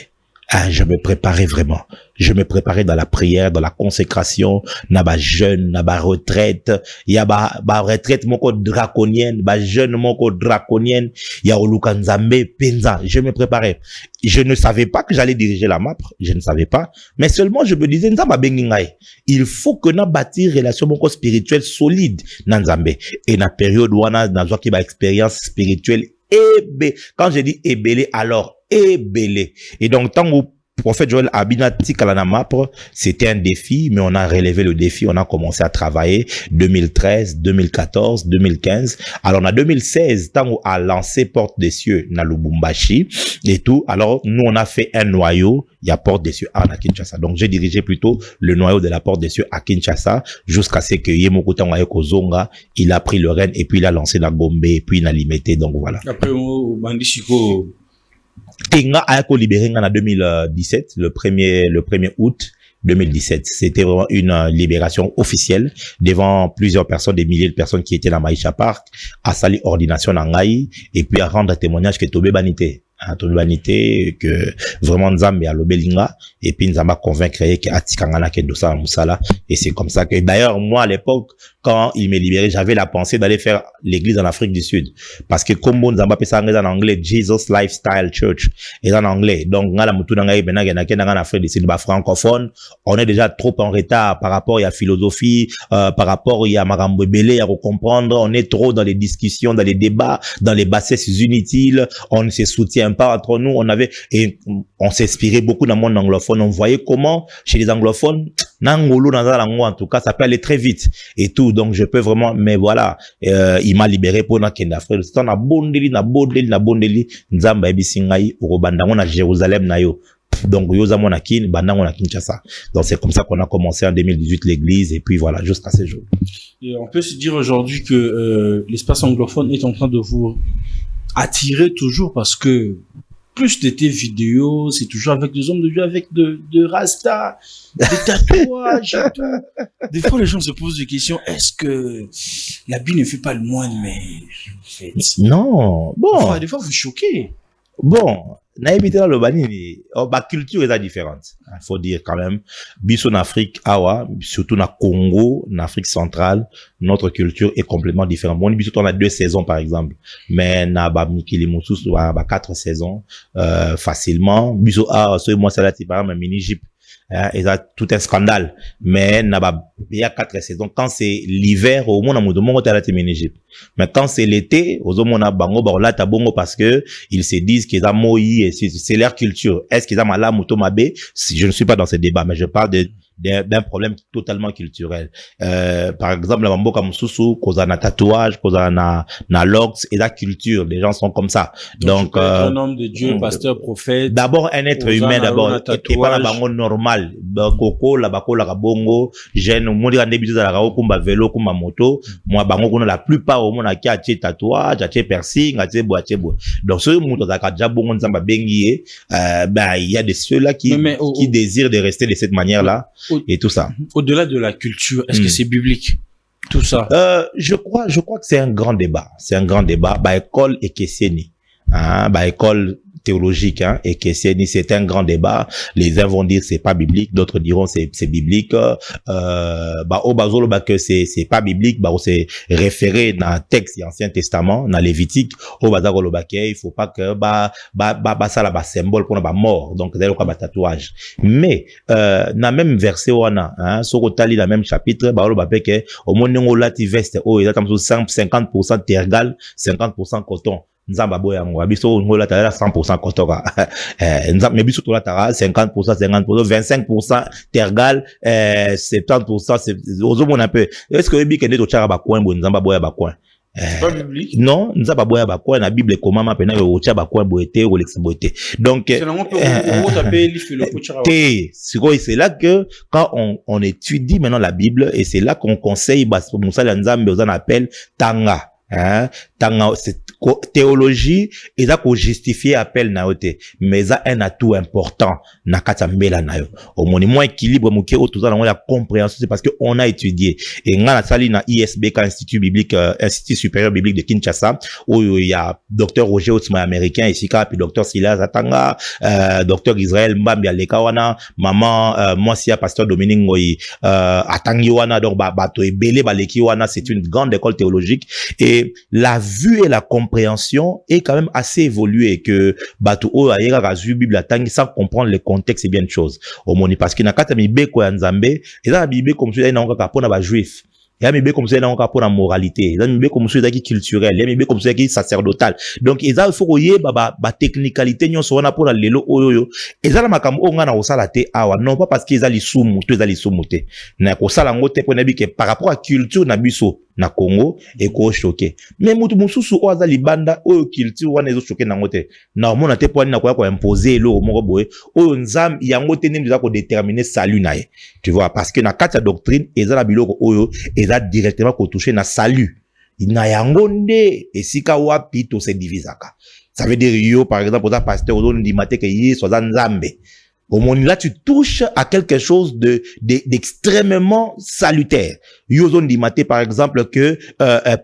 Je me préparais vraiment. Je me préparais dans la prière, dans la consécration, naba jeûne, naba retraite. Il y a ba retraite moko draconienne, ba jeûne moko draconienne. Il y a oluka Nzambe penza. Je me préparais. Je ne savais pas que j'allais diriger la MAPRE. Je ne savais pas. Mais seulement je me disais, Nzamba bengi ngai. Il faut que na bâtir relation moko spirituelle solide na Nzambe. Et na période où on a dans qui ba expérience spirituelle quand je dis ébélé, alors ébélé. Et donc, tant que prophète Joël Abina Tikalana MAPRE, c'était un défi, mais on a relevé le défi, on a commencé à travailler 2013, 2014, 2015. Alors, en 2016, tant qu'on a lancé Porte des Cieux na Lubumbashi et tout, alors nous, on a fait un noyau, il y a Porte des Cieux à Kinshasa. Donc, j'ai dirigé plutôt le noyau de la Porte des Cieux à Kinshasa jusqu'à ce que Yemoko Tangaeko Zonga, il a pris le rêne et puis il a lancé la Gombe et puis il a limité. Donc, voilà. Après, Bandishiko, Tenga a été libéré en 2017, le 1er août 2017. C'était vraiment une libération officielle devant plusieurs personnes, des milliers de personnes qui étaient dans Maïcha Park, à salir ordination en Ngaï, et puis à rendre témoignage que Tobé Banité. Tobé Banité, que vraiment Nzambe a l'obelinga, et puis Nzamba convaincre que Atikangana Kendosa Moussala, et c'est comme ça que, d'ailleurs, moi, à l'époque, quand il m'est libéré, j'avais la pensée d'aller faire l'église en Afrique du Sud. Parce que comme on appelle ça en anglais, Jesus Lifestyle Church, et en anglais. Donc, en Afrique du Sud, francophone, on est déjà trop en retard par rapport à la philosophie, par rapport à Marambo Belé, à comprendre. On est trop dans les discussions, dans les débats, dans les bassesses inutiles. On ne se soutient pas entre nous. On s'inspirait beaucoup dans le monde anglophone. On voyait comment, chez les anglophones, Nangolo, dans la langue, en tout cas, ça peut aller très vite et tout. Donc, je peux vraiment, mais voilà, il m'a libéré pour na kenda frère. C'est na bondeli, nzamba ebisingai, urobandango na Jérusalem na yo. Donc, yoza mona kin, bandango na Kinshasa. Donc, c'est comme ça qu'on a commencé en 2018 l'église et puis voilà, jusqu'à ce jour. Et on peut se dire aujourd'hui que l'espace anglophone est en train de vous attirer toujours parce que plus de tes vidéos, c'est toujours avec des hommes de Dieu, avec de rasta, des tatouages et tout. Des fois, les gens se posent des questions. Est-ce que l'habit ne fait pas le moine, mais en fait, non, bon. Des fois, vous choquez. Bon, naïbité le banini, ba culture est différente. Il faut dire quand même, biso en Afrique, awa, surtout na Congo, en Afrique centrale, notre culture est complètement différente. Bon, biso on a 2 saisons par exemple, mais na ba mikili mususu ba 4 saisons facilement. Biso moi ça là c'est par exemple mini jeep. Et ça tout un scandale, mais il y a 4 saisons. Quand c'est l'hiver, au moins on a mini jeep. Mais quand c'est l'été, aux hommes on a bango là tabongo parce que ils se disent qu'ils ont moyi et c'est leur culture. Est-ce qu'ils ont malade moto mabé? Je ne suis pas dans ce débat, mais je parle d'un problème totalement culturel. Par exemple, la mambo comme Soussou, cause na tatouage, cause na locks et la culture, les gens sont comme ça. Donc un homme de Dieu, pasteur, prophète. D'abord un être humain d'abord et pas la bango normal. Koko la bako la bongo, jeune monde en début de la rao kumba vélo kumba moto, moi bango kono la plupart au monde a qui a tatouage, a piercing, a boîtier bois. Donc ce monde a déjà bongo nzamba bengi il y a de ceux-là qui désirent de rester de cette manière-là. Et tout ça. Au-delà de la culture, est-ce que c'est biblique? Tout ça? Je crois que c'est un grand débat. C'est un grand débat. Bah, école et Kessieni. Bah, école théologique, et Kessieni, c'est un grand débat. Les uns vont dire c'est pas biblique, d'autres diront c'est biblique. Bah, au bazolo, bah, que c'est pas biblique, bah, c'est référé dans le texte Ancien Testament, dans Lévitique. Au bazolo, bah, il faut pas que, ça là, symbole pour la mort. Donc, c'est le tatouage. Mais, dans même verset, on a, sur la même chapitre, bah, que, au moins, on a la veste, il y a comme 50% tergal, 50% coton. Nzamba boya ngo biso ngola tala 100% kotoka mais biso tola tala 50% 25% tergal 70% c'est ozomona peu est-ce que bikende to chara ba coin bo nzamba boya ba coin c'est pas biblique. Non, nzamba boya ba coin na bible comment ma pena yo cha ba coin boete ou l'exboete. Donc c'est là on taper c'est là que quand on étudie maintenant la Bible et c'est là qu'on conseille ba musala nzambe on appelle tanga. Tanga, c'est théologie, et ça qu'on justifie appel naote, mais ça un atout important, na katambela nayo. Au moins équilibre, mouké, tout ça, la compréhension, c'est parce que on a étudié. Et on a sali na ISB, Institut biblique, Institut supérieur biblique de Kinshasa, où il y a Dr. Roger Otsma américain, ici, puis Dr. Silas Atanga, Dr. Israël Mbambi Alekawana, maman, moi, si pasteur Dominique Ngoyi, Atangiwana, donc, bato et belé, balekiwana, c'est une grande école théologique. Et la vue et la compréhension est quand même assez évoluée que bato o ayera razu Bible atangi sans comprendre le contexte c'est bien une chose. Au moni parce que na kata mibe ko ya nzambe, et ça bible comme ça na ngaka pona ba juif. Il y a mibe comme ça na ngaka pona moralité. Il y a mibe comme ça qui culturel, il y a mibe comme ça qui sacerdotal. Donc il faut koye ba technicalité nyon so na pona lelo oyoyo. Et ça la makambo o ngana osala te awa non pas parce qu'ils a li sumu, to ezali sumu te. Na ko sala ngote pona bi ke par rapport à culture na biso na Congo et ko choqué mais mutu mususu o azali banda o culture wana ezo choqué nango te na mona te po na ko imposer lo moko boye o nzam yango te nini za ko déterminer salut na ye tu vois parce que na kata doctrine ezala biloko oyo eza directement ko toucher na salut na yango nde esika wapi to se divisaka ça veut dire yo par exemple za pasteur ozo ndimate ke yeso za nzambe Au moins, là, tu touches à quelque chose d'extrêmement salutaire. Yozon dimate, par exemple, que,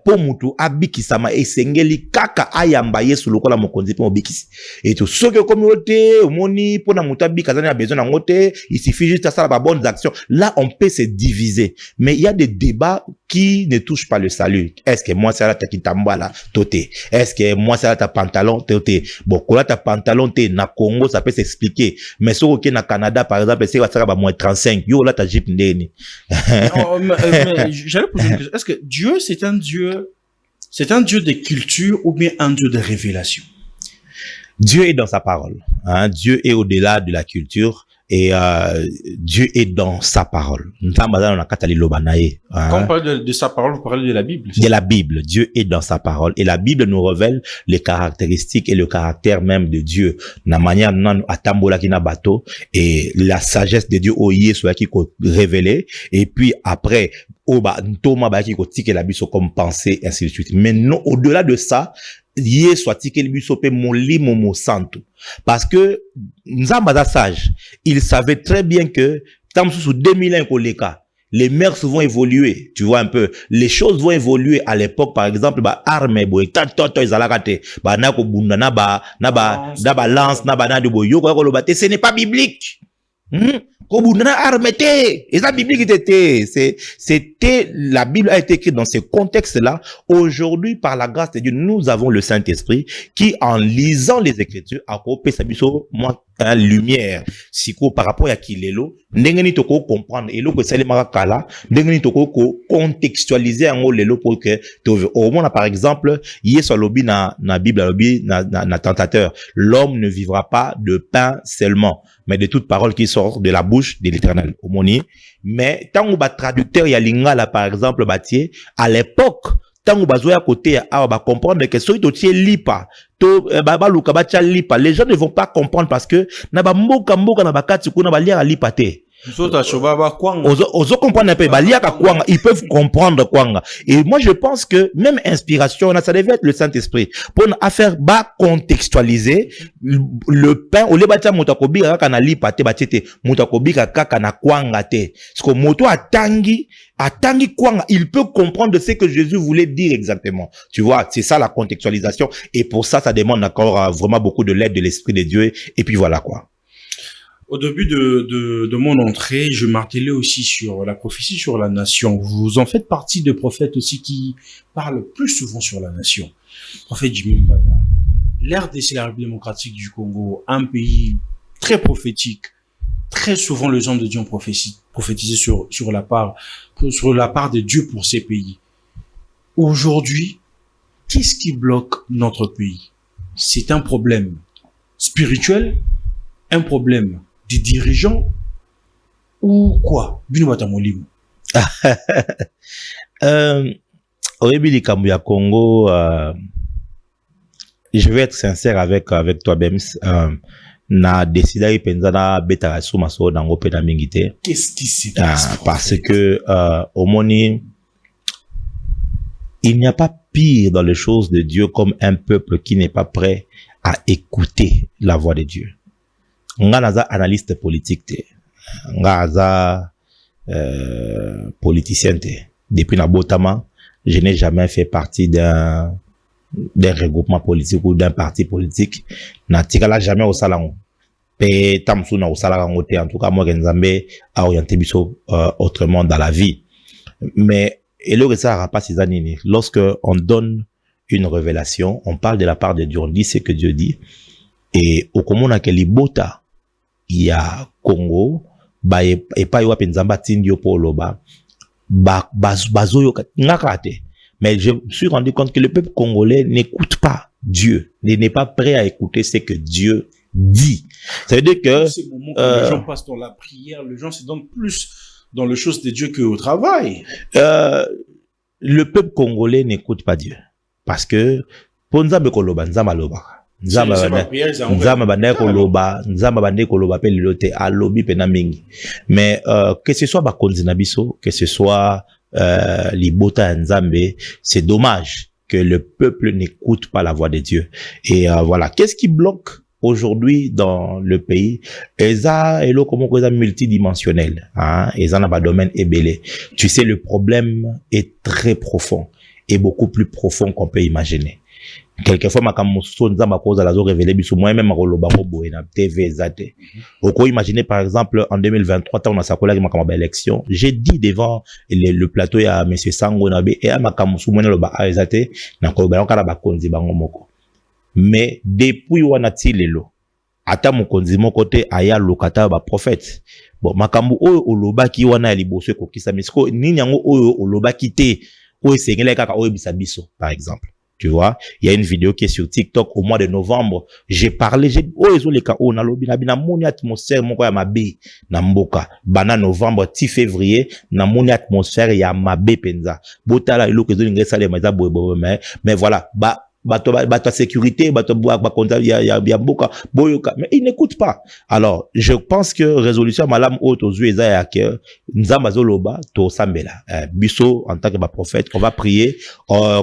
pomutu abikisama esengeli kaka ayambaye sous le kola mokonzi po mobikisi. Et tout. Ce que communauté, omoni, pona mutabi kazani a besoin d'angote, il suffit juste à ça, la bonnes actions. Là, on peut se diviser. Mais il y a des débats qui ne touchent pas le salut. Est-ce que moi, c'est là ta kitamba là, toté? Est-ce que moi, c'est là ta pantalon, toté? Bon, quand là, ta pantalon, t'es, na Congo, ça peut s'expliquer. Mais sur ok, na Canada, par exemple, c'est ça va moins 35. Yo, là, ta jeep ndeni. J'allais poser une question. Est-ce que Dieu, c'est un Dieu de culture ou bien un Dieu de révélation? Dieu est dans sa parole. Hein? Dieu est au-delà de la culture. Et Dieu est dans sa parole. Quand on parle de sa parole, vous parlez de la Bible. De la Bible. Dieu est dans sa parole. Et la Bible nous révèle les caractéristiques et le caractère même de Dieu. La manière dont atambola kina bateau et la sagesse de Dieu oye soit qui révélé. Et puis après, oba ntoma ba qui ko tike la biso comme pensée et ainsi de suite. Mais non, au-delà de ça, yé soit tike le biso pe moli momo santo. Parce que Nzamba sage, il savait très bien que tant sous 2000 ans les mœurs vont évoluer, tu vois un peu. Les choses vont évoluer à l'époque, par exemple, bah arme boy, toto izalakate, bah na ko bunda na ba lance na ba na de boy, yo ko lo bate, ce n'est pas biblique. Et la Bible c'était, la Bible a été écrite dans ce contexte-là. Aujourd'hui, par la grâce de Dieu, nous avons le Saint-Esprit qui, en lisant les Écritures, a coupé sa lumière. Si par rapport à qui l'élo, n'engeni toko comprendre, élo que c'est les marakala, n'engeni toko contextualiser en haut l'élo pour que, au moins, par exemple, hier sur lobby na Bible, lobby na tentateur. L'homme ne vivra pas de pain seulement, mais de toute parole qui sort de la bouche de l'Éternel. Mais tant que traducteur y a lingala par exemple bâtier à l'époque tant que bazoya côté à comprendre que celui qui lipa to baba luka bacha lipa les gens ne vont pas comprendre parce que na ba mboka na bakati kuna ba lia lipa te. Ozo comprendre un peu, ils peuvent comprendre kwanga. Et moi je pense que même inspiration, ça devait être le Saint-Esprit pour faire contextualiser le pain au lebata mutakobi kana lipate batete mutakobi kaka na kwanga te. Parce que moto atangi kwanga, il peut comprendre ce que Jésus voulait dire exactement. Tu vois, c'est ça la contextualisation et pour ça demande encore vraiment beaucoup de l'aide de l'Esprit de Dieu et puis voilà quoi. Au début de mon entrée, je martelais aussi sur la prophétie sur la nation. Vous en faites partie de prophètes aussi qui parlent plus souvent sur la nation. Prophète Jimmy Mbaya, l'RDC, la République démocratique du Congo, un pays très prophétique. Très souvent, les gens de Dieu ont prophétisé sur la part de Dieu pour ces pays. Aujourd'hui, qu'est-ce qui bloque notre pays? C'est un problème spirituel, un problème des dirigeants ou quoi? Au début du Congo, je vais être sincère avec toi, Bems. Na décidé penzana beta suma so dango pena mingite. Qu'est-ce qui s'est passé? Parce que au moni, il n'y a pas pire dans les choses de Dieu comme un peuple qui n'est pas prêt à écouter la voix de Dieu. Nga naza analyste politique te, nga naza politicien te. Depuis na botama, je n'ai jamais fait partie d'un regroupement politique ou d'un parti politique. Na tikala jamais au salon. Pe tamsu na au salon te. En tout cas, moi Nzambe a orienté biso autrement dans la vie. Mais et le ça pas ces années. Lorsque on donne une révélation, on parle de la part de Dieu, on dit ce que Dieu dit. Et au commun que libota il y a Congo ba et pas yo penzamba tindio poloba bazoyo ngakate. Mais je me suis rendu compte que le peuple congolais n'écoute pas Dieu, n'est pas prêt à écouter ce que Dieu dit. Ça veut dire que ces moments où les gens passent dans la prière, les gens se donnent plus dans les choses de Dieu qu'au travail. Le peuple congolais n'écoute pas Dieu parce que ponzambe koloba nzamba loba. Nzamba bande koloba pe lilote alobi pena mingi. Mais que ce soit bakonzi na biso, que ce soit libota nzambe, c'est dommage que le peuple n'écoute pas la voix de Dieu. Et voilà, qu'est-ce qui bloque aujourd'hui dans le pays, eza elo comment eza multidimensionnel, hein, eza na ba domaine ebele. Tu sais, le problème est très profond et beaucoup plus profond qu'on peut imaginer. Quelquefois makamuso nzamba cause la zo révéler biso moi même makoloba boye na TV zate. Oko imaginer par exemple en 2023 tant on a sakola makamba élection, j'ai dit devant le plateau ya monsieur Sango Nabe et makamuso moi loba azate na koloba na kala bakonzi bango moko. Mais depuis wana tilelo ata mokonzi moko te aya lokata ba prophète. Bon makambu oyo oloba ki wana ya liboso ko kisa misiko nini yango oyo oloba ki te oyo sengela kaka oyo bisabiso par exemple. Tu vois, il y a une vidéo qui est sur TikTok au mois de novembre. J'ai parlé, j'ai dit, oh, ils ont les cas, oh, na lobi, na moni atmosphère, mon quoi, ma bé, na mboka. Bana novembre, 10 février, na moni atmosphère, ya ma bé penza. Botala, ilo, que ils ont l'ingrès salé, mais voilà, ta sécurité, ya mboka, boyoka. Mais ils n'écoutent pas. Alors, je pense que résolution, malam, aux yeux, eza que, nzamba zoloba, to sambela. Biso, en tant que prophète, on va prier,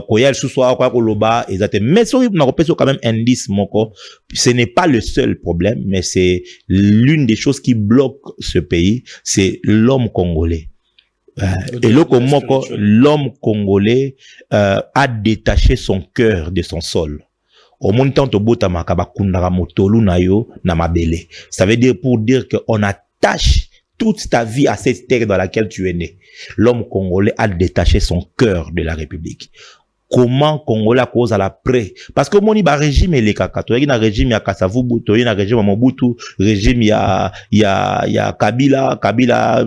koyel sous soi, quoi, koloba, ezate. Mais sur, on a quand même indice, moko. Ce n'est pas le seul problème, mais c'est l'une des choses qui bloque ce pays, c'est l'homme congolais. Et l'homme congolais a détaché son cœur de son sol. Au monde tant bota makaba kundara motolu na yo na mabele. Ça veut dire pour dire que on attache toute ta vie à cette terre dans laquelle tu es né. L'homme congolais a détaché son cœur de la République. Comment Congolais cause à la près? Parce que mon régime est les kakato. Il y a un régime ya Kasavubu, il y a un régime à Mobutu, régime ya Kabila,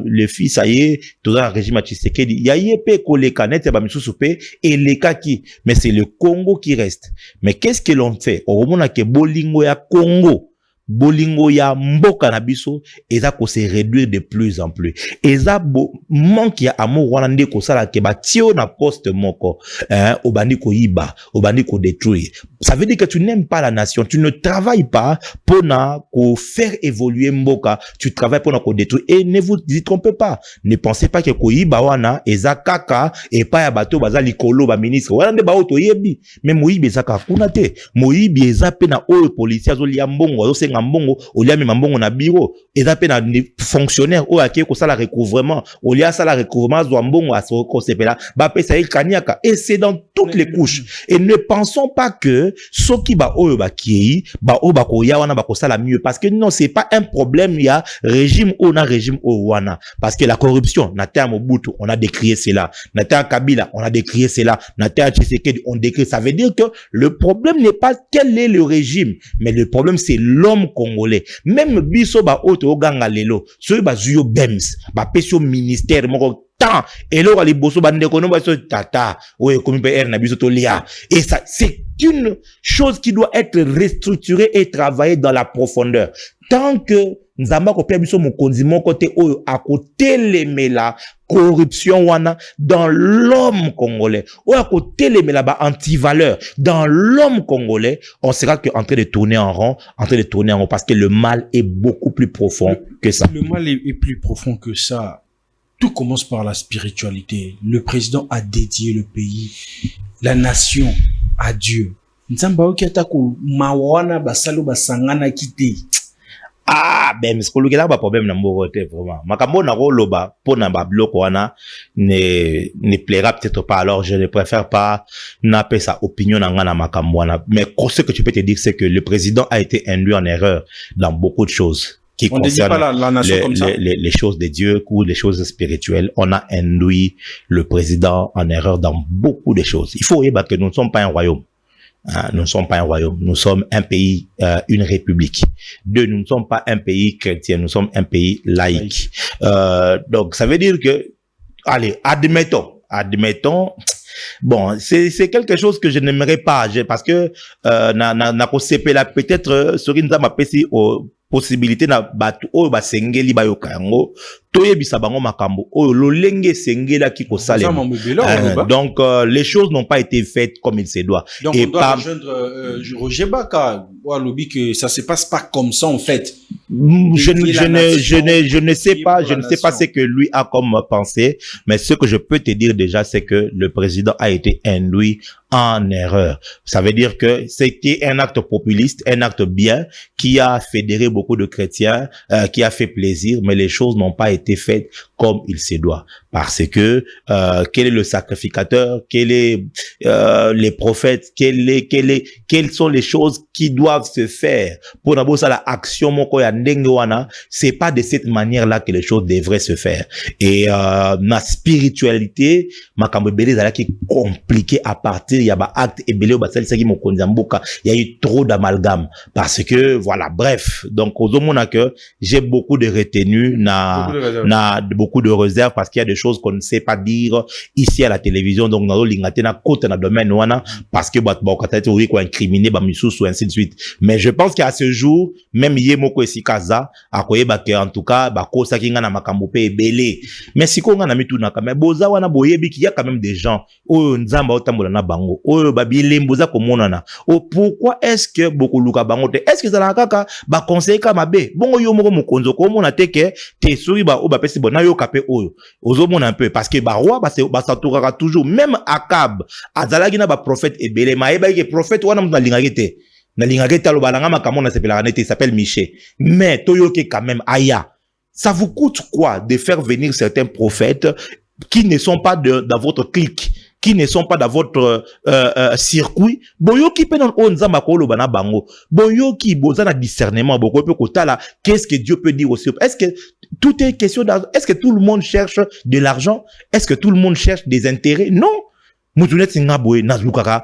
le fils, ça y est, tout un régime à Tshisekedi. Il y a yépé koleka net ba misusupe et les kaki. Mais c'est le Congo qui reste. Mais qu'est-ce que l'on fait? Au moment que bolingo ya Congo, bolingo ya mboka na biso eza ko se réduire de plus en plus eza manque ya amour wana nde ko sala ke batio na poste moko obandi ko yiba obandi ko détruire. Ça veut dire que tu n'aimes pas la nation, tu ne travailles pas pour na ko faire évoluer mboka, tu travailles pour na ko détruire. Et ne vous y trompez pas, ne pensez pas que ko yiba wana eza kaka et pas ya bato baza likolo ba ministre wana nde ba oto yebi, mais moyibi eza ka kuna te, moyibi eza pe na oyo policier azoli ya mbongo azo mbongo olia mi mbongo na bureau eza pe na fonctionnaire o akie ko sala recouvrement olia sala recouvrement zo mbongo aso ko sepela ba pesa il kaniaka. Et c'est dans toutes les couches. Et ne pensons pas que soki ba oyo ba kiei ba o ba ko ya wana ba ko sala mieux, parce que non, c'est pas un problème ya régime o na régime o wana, parce que la corruption na terme Mobutu on a décrié cela, na terme Kabila on a décrié cela, na terme Tshisekedi on décrit. Ça veut dire que le problème n'est pas quel est le régime, mais le problème c'est l'homme congolais. Même biso ba oto oganga lelo so ba zuyo bems ba pesio ministère moko tant et là ali boso bande kono ba so tata oye komi pe na biso to lia. Et ça c'est une chose qui doit être restructurée et travaillée dans la profondeur. Tant que nzamba ko pe biso mokonzi moko te oyo akote lemela corruption wana dans l'homme congolais, ou à côté les là-bas anti-valeurs dans l'homme congolais, on sera que en train de tourner en rond, parce que le mal est beaucoup plus profond que ça. Le mal est plus profond que ça. Tout commence par la spiritualité. Le président a dédié le pays, la nation à Dieu. Nzamba okiyatako mawana basalo basangana kite. Ah, ben, c'est que là, problème, n'a vraiment. Makambo na loba, pour na babloko wana, ne plaira peut-être pas. Alors, je ne préfère pas n'appeler sa opinion na makambo wana. Mais ce que tu peux te dire, c'est que le président a été induit en erreur dans beaucoup de choses qui concernent la nation comme ça. Les choses de Dieu ou les choses spirituelles. On a induit le président en erreur dans beaucoup de choses. Il faut dire que nous ne sommes pas un royaume. Nous ne sommes pas un royaume, nous sommes un pays, une république. Deux, nous ne sommes pas un pays chrétien, nous sommes un pays laïque. Donc, ça veut dire que, allez, admettons, bon, c'est quelque chose que je n'aimerais pas, parce que, peut-être, Sorinza m'a pesi au possibilité na batu o ba sengeli ba yokango toyebisa bango makambo o lolenge sengela ki ko sale. Donc les choses n'ont pas été faites comme il se doit. Donc et on doit rejoindre Roger Baka ou alobi que ça se passe pas comme ça en fait. Je ne sais pas, ce que lui a comme pensée, mais ce que je peux te dire déjà, c'est que le président a été induit en erreur. Ça veut dire que c'était un acte populiste, un acte bien, qui a fédéré beaucoup de chrétiens, qui a fait plaisir, mais les choses n'ont pas été faites comme il se doit. Parce que, quel est le sacrificateur, quel est, les prophètes, quelles sont les choses qui doivent se faire pour d'abord ça la action moko ya ndenge wana, c'est pas de cette manière-là que les choses devraient se faire. Et, ma spiritualité, ma kambebele zala qui compliqué à partir il y a ba acte et belé ba sali saki mokonzi mboka, il y a eu trop d'amalgame parce que voilà, bref, donc aux hommes que j'ai beaucoup de retenues beaucoup de réserves parce qu'il y a des choses qu'on ne sait pas dire ici à la télévision, donc dans l'ingate na côte na domaine wana parce que ba katati oui quoi incriminer ba misusu ou ainsi de suite. Mais je pense qu'à ce jour même yemoko esikaza akoyeba que en tout cas ba kosa kinga na makambo pe belé, mais siko nga na mituna ka mais boza wana boyebi qu'il y a quand même des gens oyo nzamba otambola na bango oyo babilemboza komonana. Oh, pourquoi est-ce que beaucoup luka bango te, est-ce que ça la kaka ba conseiller ka mabe bongo yo moko mokonzo ko mona te ke te suri ba o ba pesi bona yo kapé oyo ozo mona un peu parce que ba roi ba s'entourera toujours, même Akab azalaki na ba prophète ebele maeba ke prophète wana mtu na lingaki te na lingaki talo balanga makambo na sepela nete, il s'appelle Miché, mais toyoke quand même aya. Ça vous coûte quoi de faire venir certains prophètes qui ne sont pas dans votre clique, qui ne sont pas dans votre circuit? Boyoki penon onzamba kolo bana bango. Boyoki bozana discernement boko pe kotala, qu'est-ce que Dieu peut dire aussi? Est-ce que tout est question d'argent? Est-ce que tout le monde cherche de l'argent? Est-ce que tout le monde cherche des intérêts? Non. Mutunet singa boye na lukara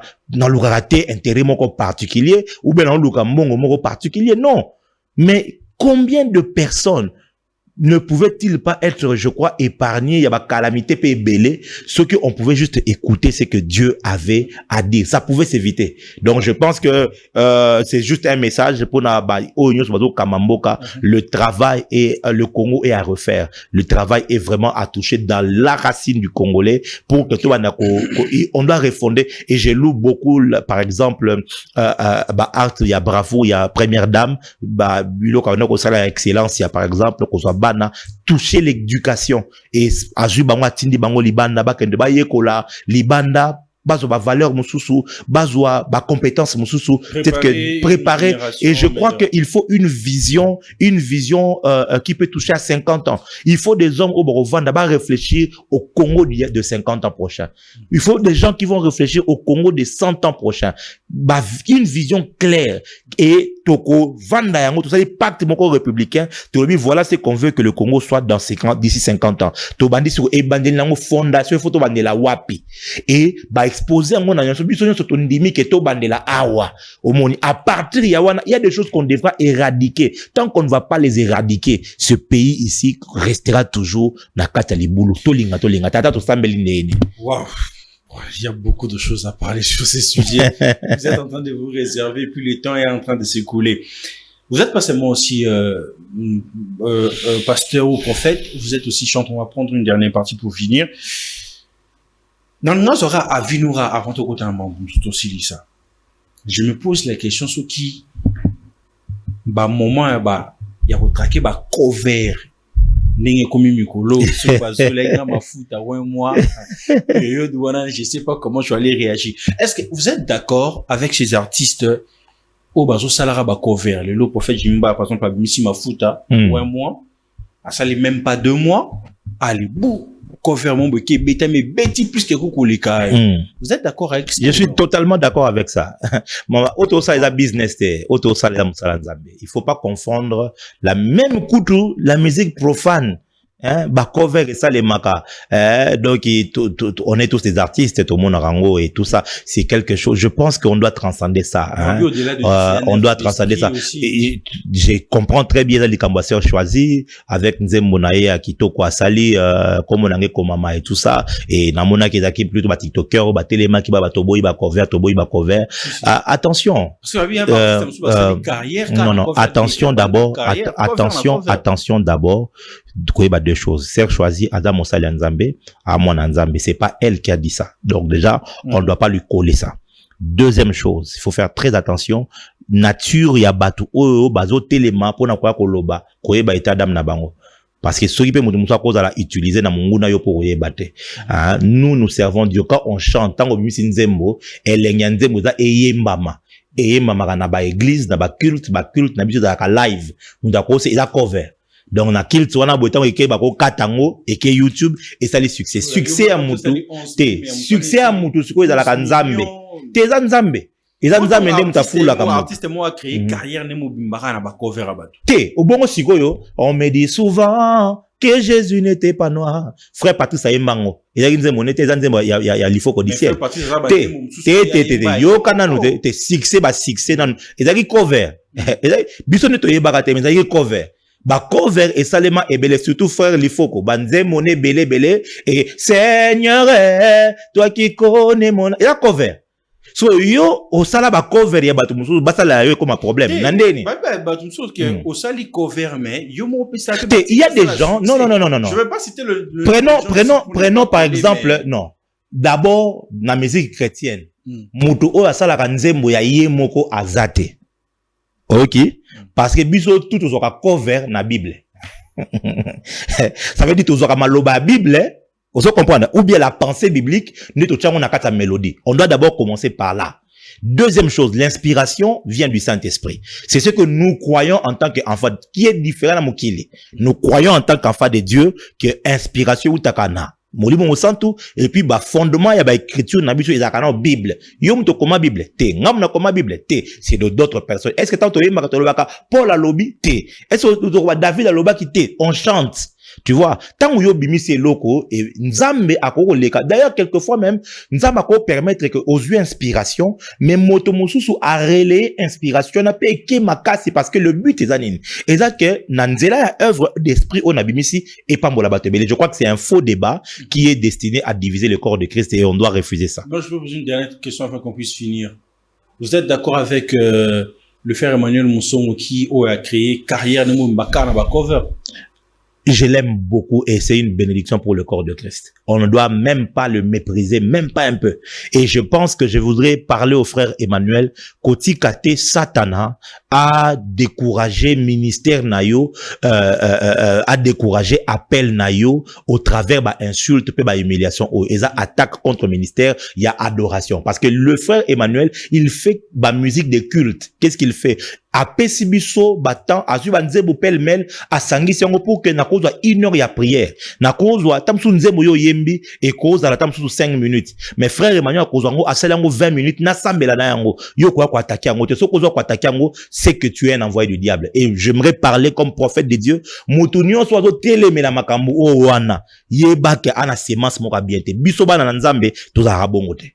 te intérêt moko particulier ou bien na luka mbongo moko particulier. Non. Mais combien de personnes ne pouvait-il pas être, je crois, épargné? Il y a pas calamité pe belé, ce qu'on pouvait juste écouter, c'est que Dieu avait à dire. Ça pouvait s'éviter. Donc, je pense que c'est juste un message pour Kamamboka. Le travail et le Congo est à refaire. Le travail est vraiment à toucher dans la racine du Congolais pour que tout on doit refonder. Et je loue beaucoup, par exemple, Art, il y a Bravo, il y a Première Dame, excellence, il y a par exemple, bana toucher l'éducation et azu bango atindi bango libanda bakende ba yekola libanda bazo ba valeur mususu bazo ba compétence mususu, peut-être que préparer. Et je crois qu'il faut une vision qui peut toucher à 50 ans. Il faut des hommes au Borovanda d'abord réfléchir au Congo de 50 ans prochains. Il faut des gens qui vont réfléchir au Congo de 100 ans prochains. Bah, une vision claire et toko vanda yango tout ça, les pactes moko républicain. Voilà ce qu'on veut que le Congo soit dans d'ici 50 ans. To bandi sur e bandeli nango fondation photo bandela wapi et bah exposer en na nyoso biso nyoso to ndimi ke to bandela awa omoni. À partir yawana, il y a des choses qu'on devra éradiquer. Tant qu'on ne va pas les éradiquer, ce pays ici restera toujours na kata libulu tolinga tata to sambeli ndeni. Wow. Il y a beaucoup de choses à parler sur ces sujets. Vous êtes en train de vous réserver, puis le temps est en train de s'écouler. Vous êtes pas seulement aussi pasteur ou prophète, vous êtes aussi chanteur. On va prendre une dernière partie pour finir. Dans le Nazora à Vinoura, avant tout côté un membre, tout aussi ça. Je me pose la question sur qui, moment, il y a retraqué, cover. N'engé comme Mikolo, sur Bazolega, ma fout à 1 mois, période où je sais pas comment je vais aller réagir. Est-ce que vous êtes d'accord avec ces artistes, au Bazo Salara cover, le lot prophète Jimba, par exemple, à Missi ma fout à 1 mois, à ça les même pas 2 mois, allez, bouh. Cover mon bouquet, bêta, mais bêti plus que coucou les cas. Vous êtes d'accord avec ça? Je suis totalement d'accord avec ça. Auto ça est business, auto ça il faut pas confondre la même couteau, la musique profane. Hein, cover et ça les maka. Donc on est tous des artistes, tout le monde rango et tout ça, c'est quelque chose. Je pense qu'on doit transcender ça. Hein. On doit transcender ça. Et je comprends très bien les cambasseurs choisis avec Nzembonaye Akitoko Asali, comme on a Komama et tout ça. Et Namona qui est plutôt TikToker, Telema qui toboy cover. Attention. Non, attention d'abord. Attention d'abord. Deux choses. Serge Choisi, Adam Moussali Nzambe, Amon Nzambe. C'est pas elle qui a dit ça. Donc déjà, on ne doit pas lui coller ça. Deuxième chose, il faut faire très attention. nature ya batu oyo bazo telema pona kwa koloba koyeba état d'âme na bango. Parce que ceux qui peuvent nous à utiliser na munguna yo pour yebate. Nous servons Dieu quand on chante tango bimisi nzembo elenya nzembo za eyembama. Eyembama na ba église na ba culte na biso za ka live. Nous ko c'est la cover. Donc na culte wana botango eke ba ko katango eke YouTube et ça les succès. Succès à mutu. Succès à mutu siko za la kanzambe. Te za nzambe. Ils ont amené mutafula comme artiste moi a créé carrière ne mobimbara na ba cover abatu. Té au bongo sikoyo on me dit souvent que Jésus n'était pas noir. Frère Patrice Ayembango. Il y a une zemonete zanzembo ya lifo kodiciel. Té yo kana no té succès nan. Il y a cover. Biso ne to yebaka té mais il y a cover. Ba cover et salement et belé surtout frère lifoko banze moné belé et Seigneur toi qui connais mon et la cover. So yo osala ba cover ya batu mususu basala yo comme problème nandeni batu mususu que osali cover mais yo mo pesa que il y a des gens non je vais pas citer le prenons par exemple non d'abord na musique chrétienne mutu o asala ka nzembo ya ye moko azate OK parce que biso tout ozoka cover na Bible ça veut dire ozoka maloba Bible. Vous comprenez? Ou bien la pensée biblique, nous on a quatre mélodies. On doit d'abord commencer par là. Deuxième chose, l'inspiration vient du Saint-Esprit. C'est ce que nous croyons en tant qu'enfant, qui est différent à Mokili. Nous croyons en tant qu'enfant de Dieu que inspiration ou takana. Molimo mosantu et puis ba fondement ya ba écriture na biso ezakana Bible. Yo mto koma Bible te, ngam na koma Bible te, c'est d'autres personnes. Est-ce que tant oyeba katolobaka Paul alobi te? Est-ce que David aloba ki te? On chante. Tu vois, tant où yo bimisi loko et nzambe akoko leka. D'ailleurs, quelquefois même, nzambe akoko permettre que aux yeux inspiration, mais motomosusu a relayé inspiration na pe ke makasi parce que le but est zanine. Et ça que nanzela ya œuvre d'esprit on a bimisi et pas mbola batebele. Je crois que c'est un faux débat qui est destiné à diviser le corps de Christ et on doit refuser ça. Moi, je peux poser une dernière question afin qu'on puisse finir. Vous êtes d'accord avec le frère Emmanuel Moussongo qui a créé carrière de Mbaka na ba cover? Je l'aime beaucoup et c'est une bénédiction pour le corps de Christ. On ne doit même pas le mépriser, même pas un peu. Et je pense que je voudrais parler au frère Emmanuel, Koti Kate Satana a découragé ministère Nayo, a découragé appel Nayo au travers bah insulte, bah humiliation, et ça attaque contre le ministère, il y a adoration. Parce que le frère Emmanuel, il fait bah musique de culte. Qu'est-ce qu'il fait? A pesibiso battant a suba nzebo pêle-mêle a sangisi yango pour que na cause une heure ya prière na cause tamsu nzebo yo yembi et cause la tamsu 5 minutes mais frère Emmanuel cause yango a yango 20 minutes na sambela na yango yo kwa attaquer yango te so cause kwa attaquer yango c'est que tu es un envoyé du diable et j'aimerais parler comme prophète de Dieu mutunyo so zo telemela makambu o wana yeba ke ana semence moka bien te biso bana na nzambe tozara bongo te.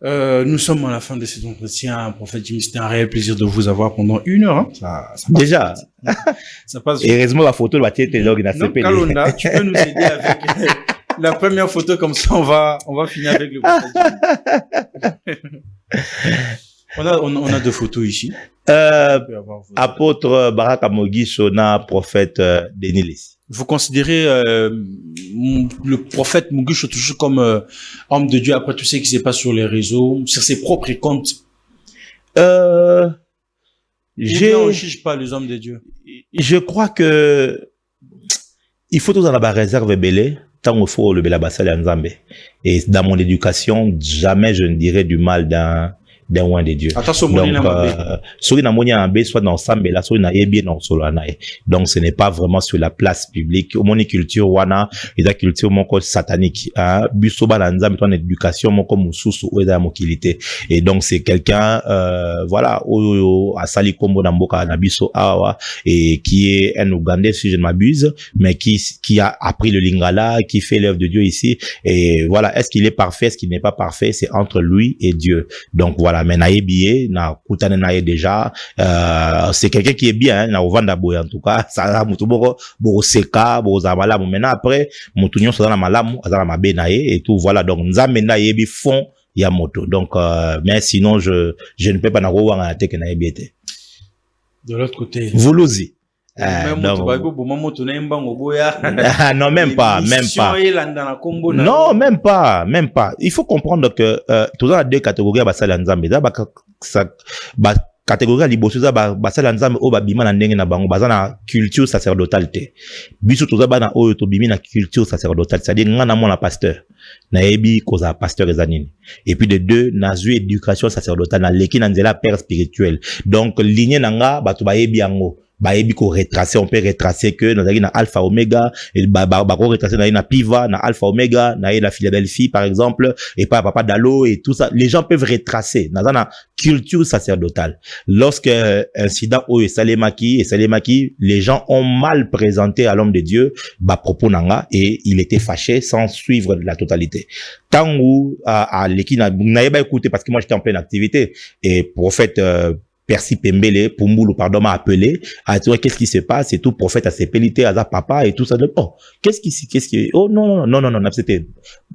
Nous sommes à la fin de cet entretien, prophète Jimmy. C'était un réel plaisir de vous avoir pendant 1 heure. Hein. Ça déjà. Ça passe. Et heureusement, la photo, la tienne, Kalonda, tu peux nous aider avec la première photo, comme ça, on va finir avec le prophète Jimmy. On a 2 photos ici. Apôtre Baraka Mogi Shona, prophète Denis Lessi. Vous considérez le prophète Mugisho toujours comme homme de Dieu après tout ce qui se passe sur les réseaux, sur ses propres comptes? On ne juge pas les hommes de Dieu. Je crois que il faut tous en avoir réserve belé, tant il faut le bela basal en Zambé. Et dans mon éducation, jamais je ne dirais du mal d'un loin de Dieu. Donc, soit na moni ambe, soit dans ensemble, là, soit na yebi non solo anae. Donc, ce n'est pas vraiment sur la place publique. Au moni culture wana, et la culture moko satanique. Busoba na nzambe, ton éducation moko mususu ou eda mokilité. Et donc, c'est quelqu'un, voilà, asali kombo na mboka na biso awa, et qui est un Ougandais, si je ne m'abuse, mais qui a appris le lingala, qui fait l'œuvre de Dieu ici. Et voilà, est-ce qu'il est parfait, est-ce qu'il n'est pas parfait? C'est entre lui et Dieu. Donc, voilà. Mais na yebiye na kutane na ye déjà c'est quelqu'un qui est bien hein, na ovanda boy en tout cas ça mutu boko seka boko za malamu maintenant après mutu nyonso za na malamu azala mabe na ye et tout voilà donc nzambe na yebi fond ya moto donc mais sinon je ne peux pas na ko wanga na teke na yebiete. De l'autre côté Vuluzi Non, même pas. Non, même pas. Il faut comprendre que tout ça a deux catégories à basala nzambe. Catégorie à liboso za basala nzambe o babima na ndenge na bango baza na culture sacerdotale te. Biso toza ba na oyo to bimi na culture sacerdotale, c'est-à-dire ngana mona pasteur. Na ebi koza pasteur ezanini. Et puis de deux, nazu éducation sacerdotale na leki na nzela père spirituel. Donc lignée nanga batu ba ebi yango. Baebi ko retracer, on peut retracer que na alpha oméga et ko retracer na piva na alpha oméga na la Philadelphie par exemple et pas papa Dalo et tout ça, les gens peuvent retracer na culture sacerdotale. Lorsque incident au Salemaki les gens ont mal présenté à l'homme de Dieu propos nanga et il était fâché sans suivre la totalité. Tant où à l'équipe n'a pas écouté parce que moi j'étais en pleine activité et prophète Percy Pembele, Pumbulu, pardon, m'a appelé, a dit, qu'est-ce qui se passe, et tout, prophète a sépélité, à sa papa, et tout ça, oh, oh, non, c'était,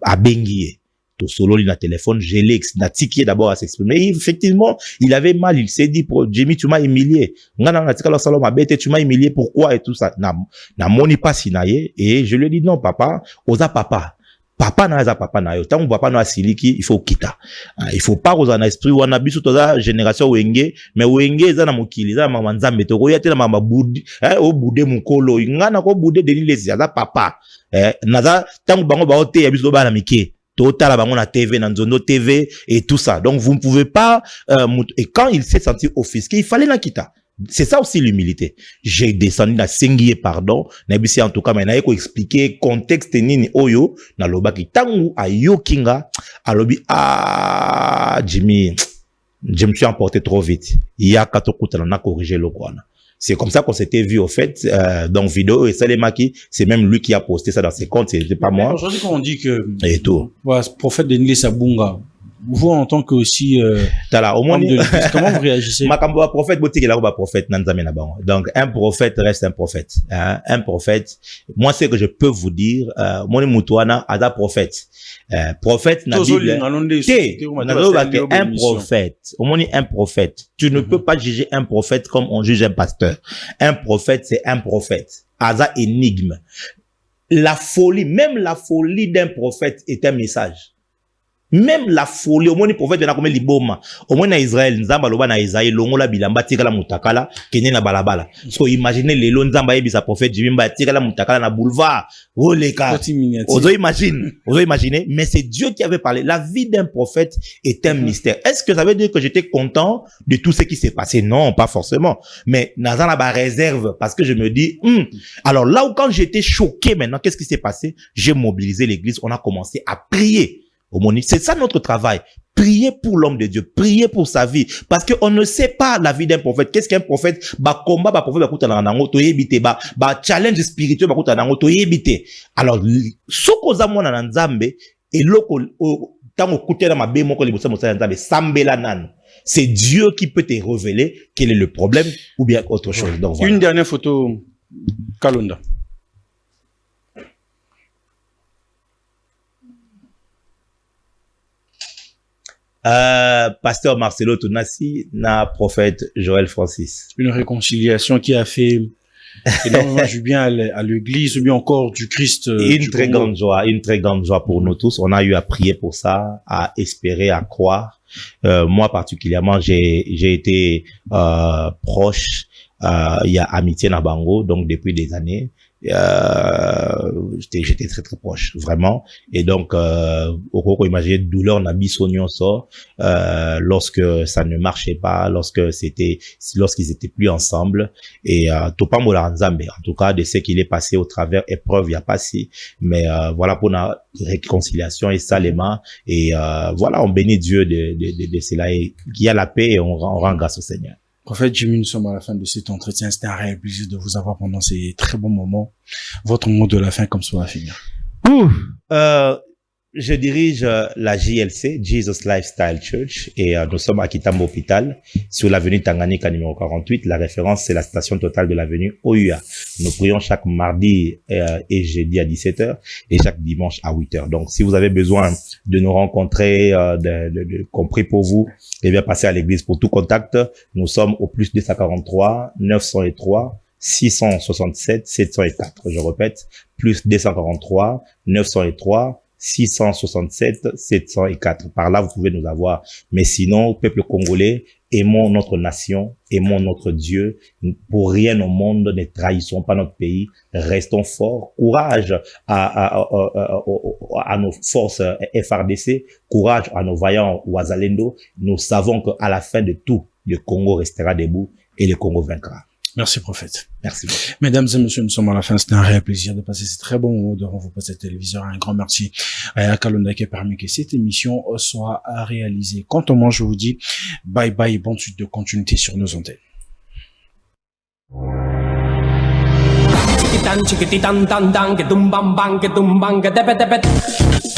à Benguié. Tout solo, il a téléphone, j'ai l'ex, n'a tiqué d'abord à s'exprimer. Et effectivement, il avait mal, il s'est dit, Jimmy, tu m'as humilié. Tu m'as humilié, pourquoi, et tout ça. N'a moni pas sinaye, et je lui ai dit, non, papa, osa papa. Papa na za papa na yo tant papa na siliki il faut kita il faut pas oza na esprit wana biso toza génération wenge mais wenge eza na mokili za mama nzambe to koya te na mama budi o bude mukolo ngana ko bude delilesi za papa naza tant bango ba ote ya biso ba na mike totala bango na TV na Nzondo TV et tout ça donc vous ne pouvez pas et quand il s'est senti offusqué il fallait la kita. C'est ça aussi l'humilité. J'ai descendu na sengiye pardon, na bisi en tout cas mais na yeko expliquer contexte nini oyo na lobaki tangu ayo kinga alobi Jimmy je me suis emporté trop vite. Il y a kato kutana na corriger le kwana. C'est comme ça qu'on s'était vu au fait donc vidéo et Salemaki, c'est même lui qui a posté ça dans ses comptes, c'était pas moi. Aujourd'hui quand on dit que et tout. Voilà, prophète de Nile Sabunga vous en tant que aussi au moins comment vous réagissez? Makambo prophète boutique là ba prophète nanzame na bango. Donc un prophète reste un prophète, hein? Un prophète, moi c'est que je peux vous dire mon mutuana ada prophète. Prophète na Bible. Un prophète, au moins un prophète. Tu ne peux pas juger un prophète comme on juge un pasteur. Un prophète c'est un prophète. Ada énigme. La folie, même la folie d'un prophète est un message. Même la folie, au moins les prophètes na comme liboma, au moins na Israël, nzamba loba na Isaïe, longola bilamba tikala mutakala, kene na balabala. So imaginez les lo nzamba yebisa prophète Jimimba tikala mutakala na boulevard. Oh les gars. Ozo imaginer, mais c'est Dieu qui avait parlé. La vie d'un prophète est un mystère. Est-ce que ça veut dire que j'étais content de tout ce qui s'est passé? Non, pas forcément. Mais nazana ba réserve parce que je me dis alors là où quand j'étais choqué maintenant, qu'est-ce qui s'est passé? J'ai mobilisé l'église, on a commencé à prier. C'est ça notre travail. Prier pour l'homme de Dieu, prier pour sa vie. Parce qu'on ne sait pas la vie d'un prophète. Qu'est-ce qu'un prophète? Combat, prophète, challenge spirituel, alors, ce qu'on a mon nzambe, et c'est Dieu qui peut te révéler quel est le problème ou bien autre chose. Donc, voilà. Une dernière photo, Kalonda. Pasteur Marcelo Tounassi, na prophète Joël Francis. Une réconciliation qui a fait énormément du bien à l'église, ou bien encore du Christ. Une très grande joie pour nous tous. On a eu à prier pour ça, à espérer, à croire. Moi particulièrement, j'ai été proche. Il y a amitié na bango, donc depuis des années. J'étais très très proche vraiment et donc au imaginer douleur na bisognon sort lorsque ça ne marchait pas, lorsqu'ils étaient plus ensemble et topambola nzambe en tout cas de ce qu'il est passé au travers épreuve il y a pas si mais voilà pour la réconciliation et salement et voilà on bénit Dieu de cela et qu'il y a la paix et on rend grâce au Seigneur. Prophète Jimmy, nous sommes à la fin de cet entretien. C'était un réel plaisir de vous avoir pendant ces très bons moments. Votre mot de la fin, comme ça va finir. Je dirige la JLC, Jesus Lifestyle Church, et nous sommes à Kitambo Hôpital, sur l'avenue Tanganyika numéro 48. La référence, c'est la station totale de l'avenue OUA. Nous prions chaque mardi et jeudi à 17h et chaque dimanche à 8h. Donc, si vous avez besoin de nous rencontrer, qu'on prie pour vous, eh bien, passez à l'église pour tout contact. Nous sommes au plus 243 903 667 704. Je répète, plus 243 903 667 704. Par là, vous pouvez nous avoir. Mais sinon, peuple congolais, aimons notre nation, aimons notre Dieu. Pour rien au monde, ne trahissons pas notre pays. Restons forts. Courage à nos forces FRDC. Courage à nos vaillants Ouazalendo. Nous savons qu'à la fin de tout, le Congo restera debout et le Congo vaincra. Merci, prophète. Merci beaucoup. Mesdames et messieurs, nous sommes à la fin. C'était un réel plaisir de passer ces très bons moments devant vos postes téléviseurs. Un grand merci à Kalonda qui a permis que cette émission soit réalisée. Quant à moi, je vous dis bye bye et bonne suite de continuité sur nos antennes. Chiquitan, chiquititan, tan, tan, que tum bam bam, que tum bam, que tepe tepe.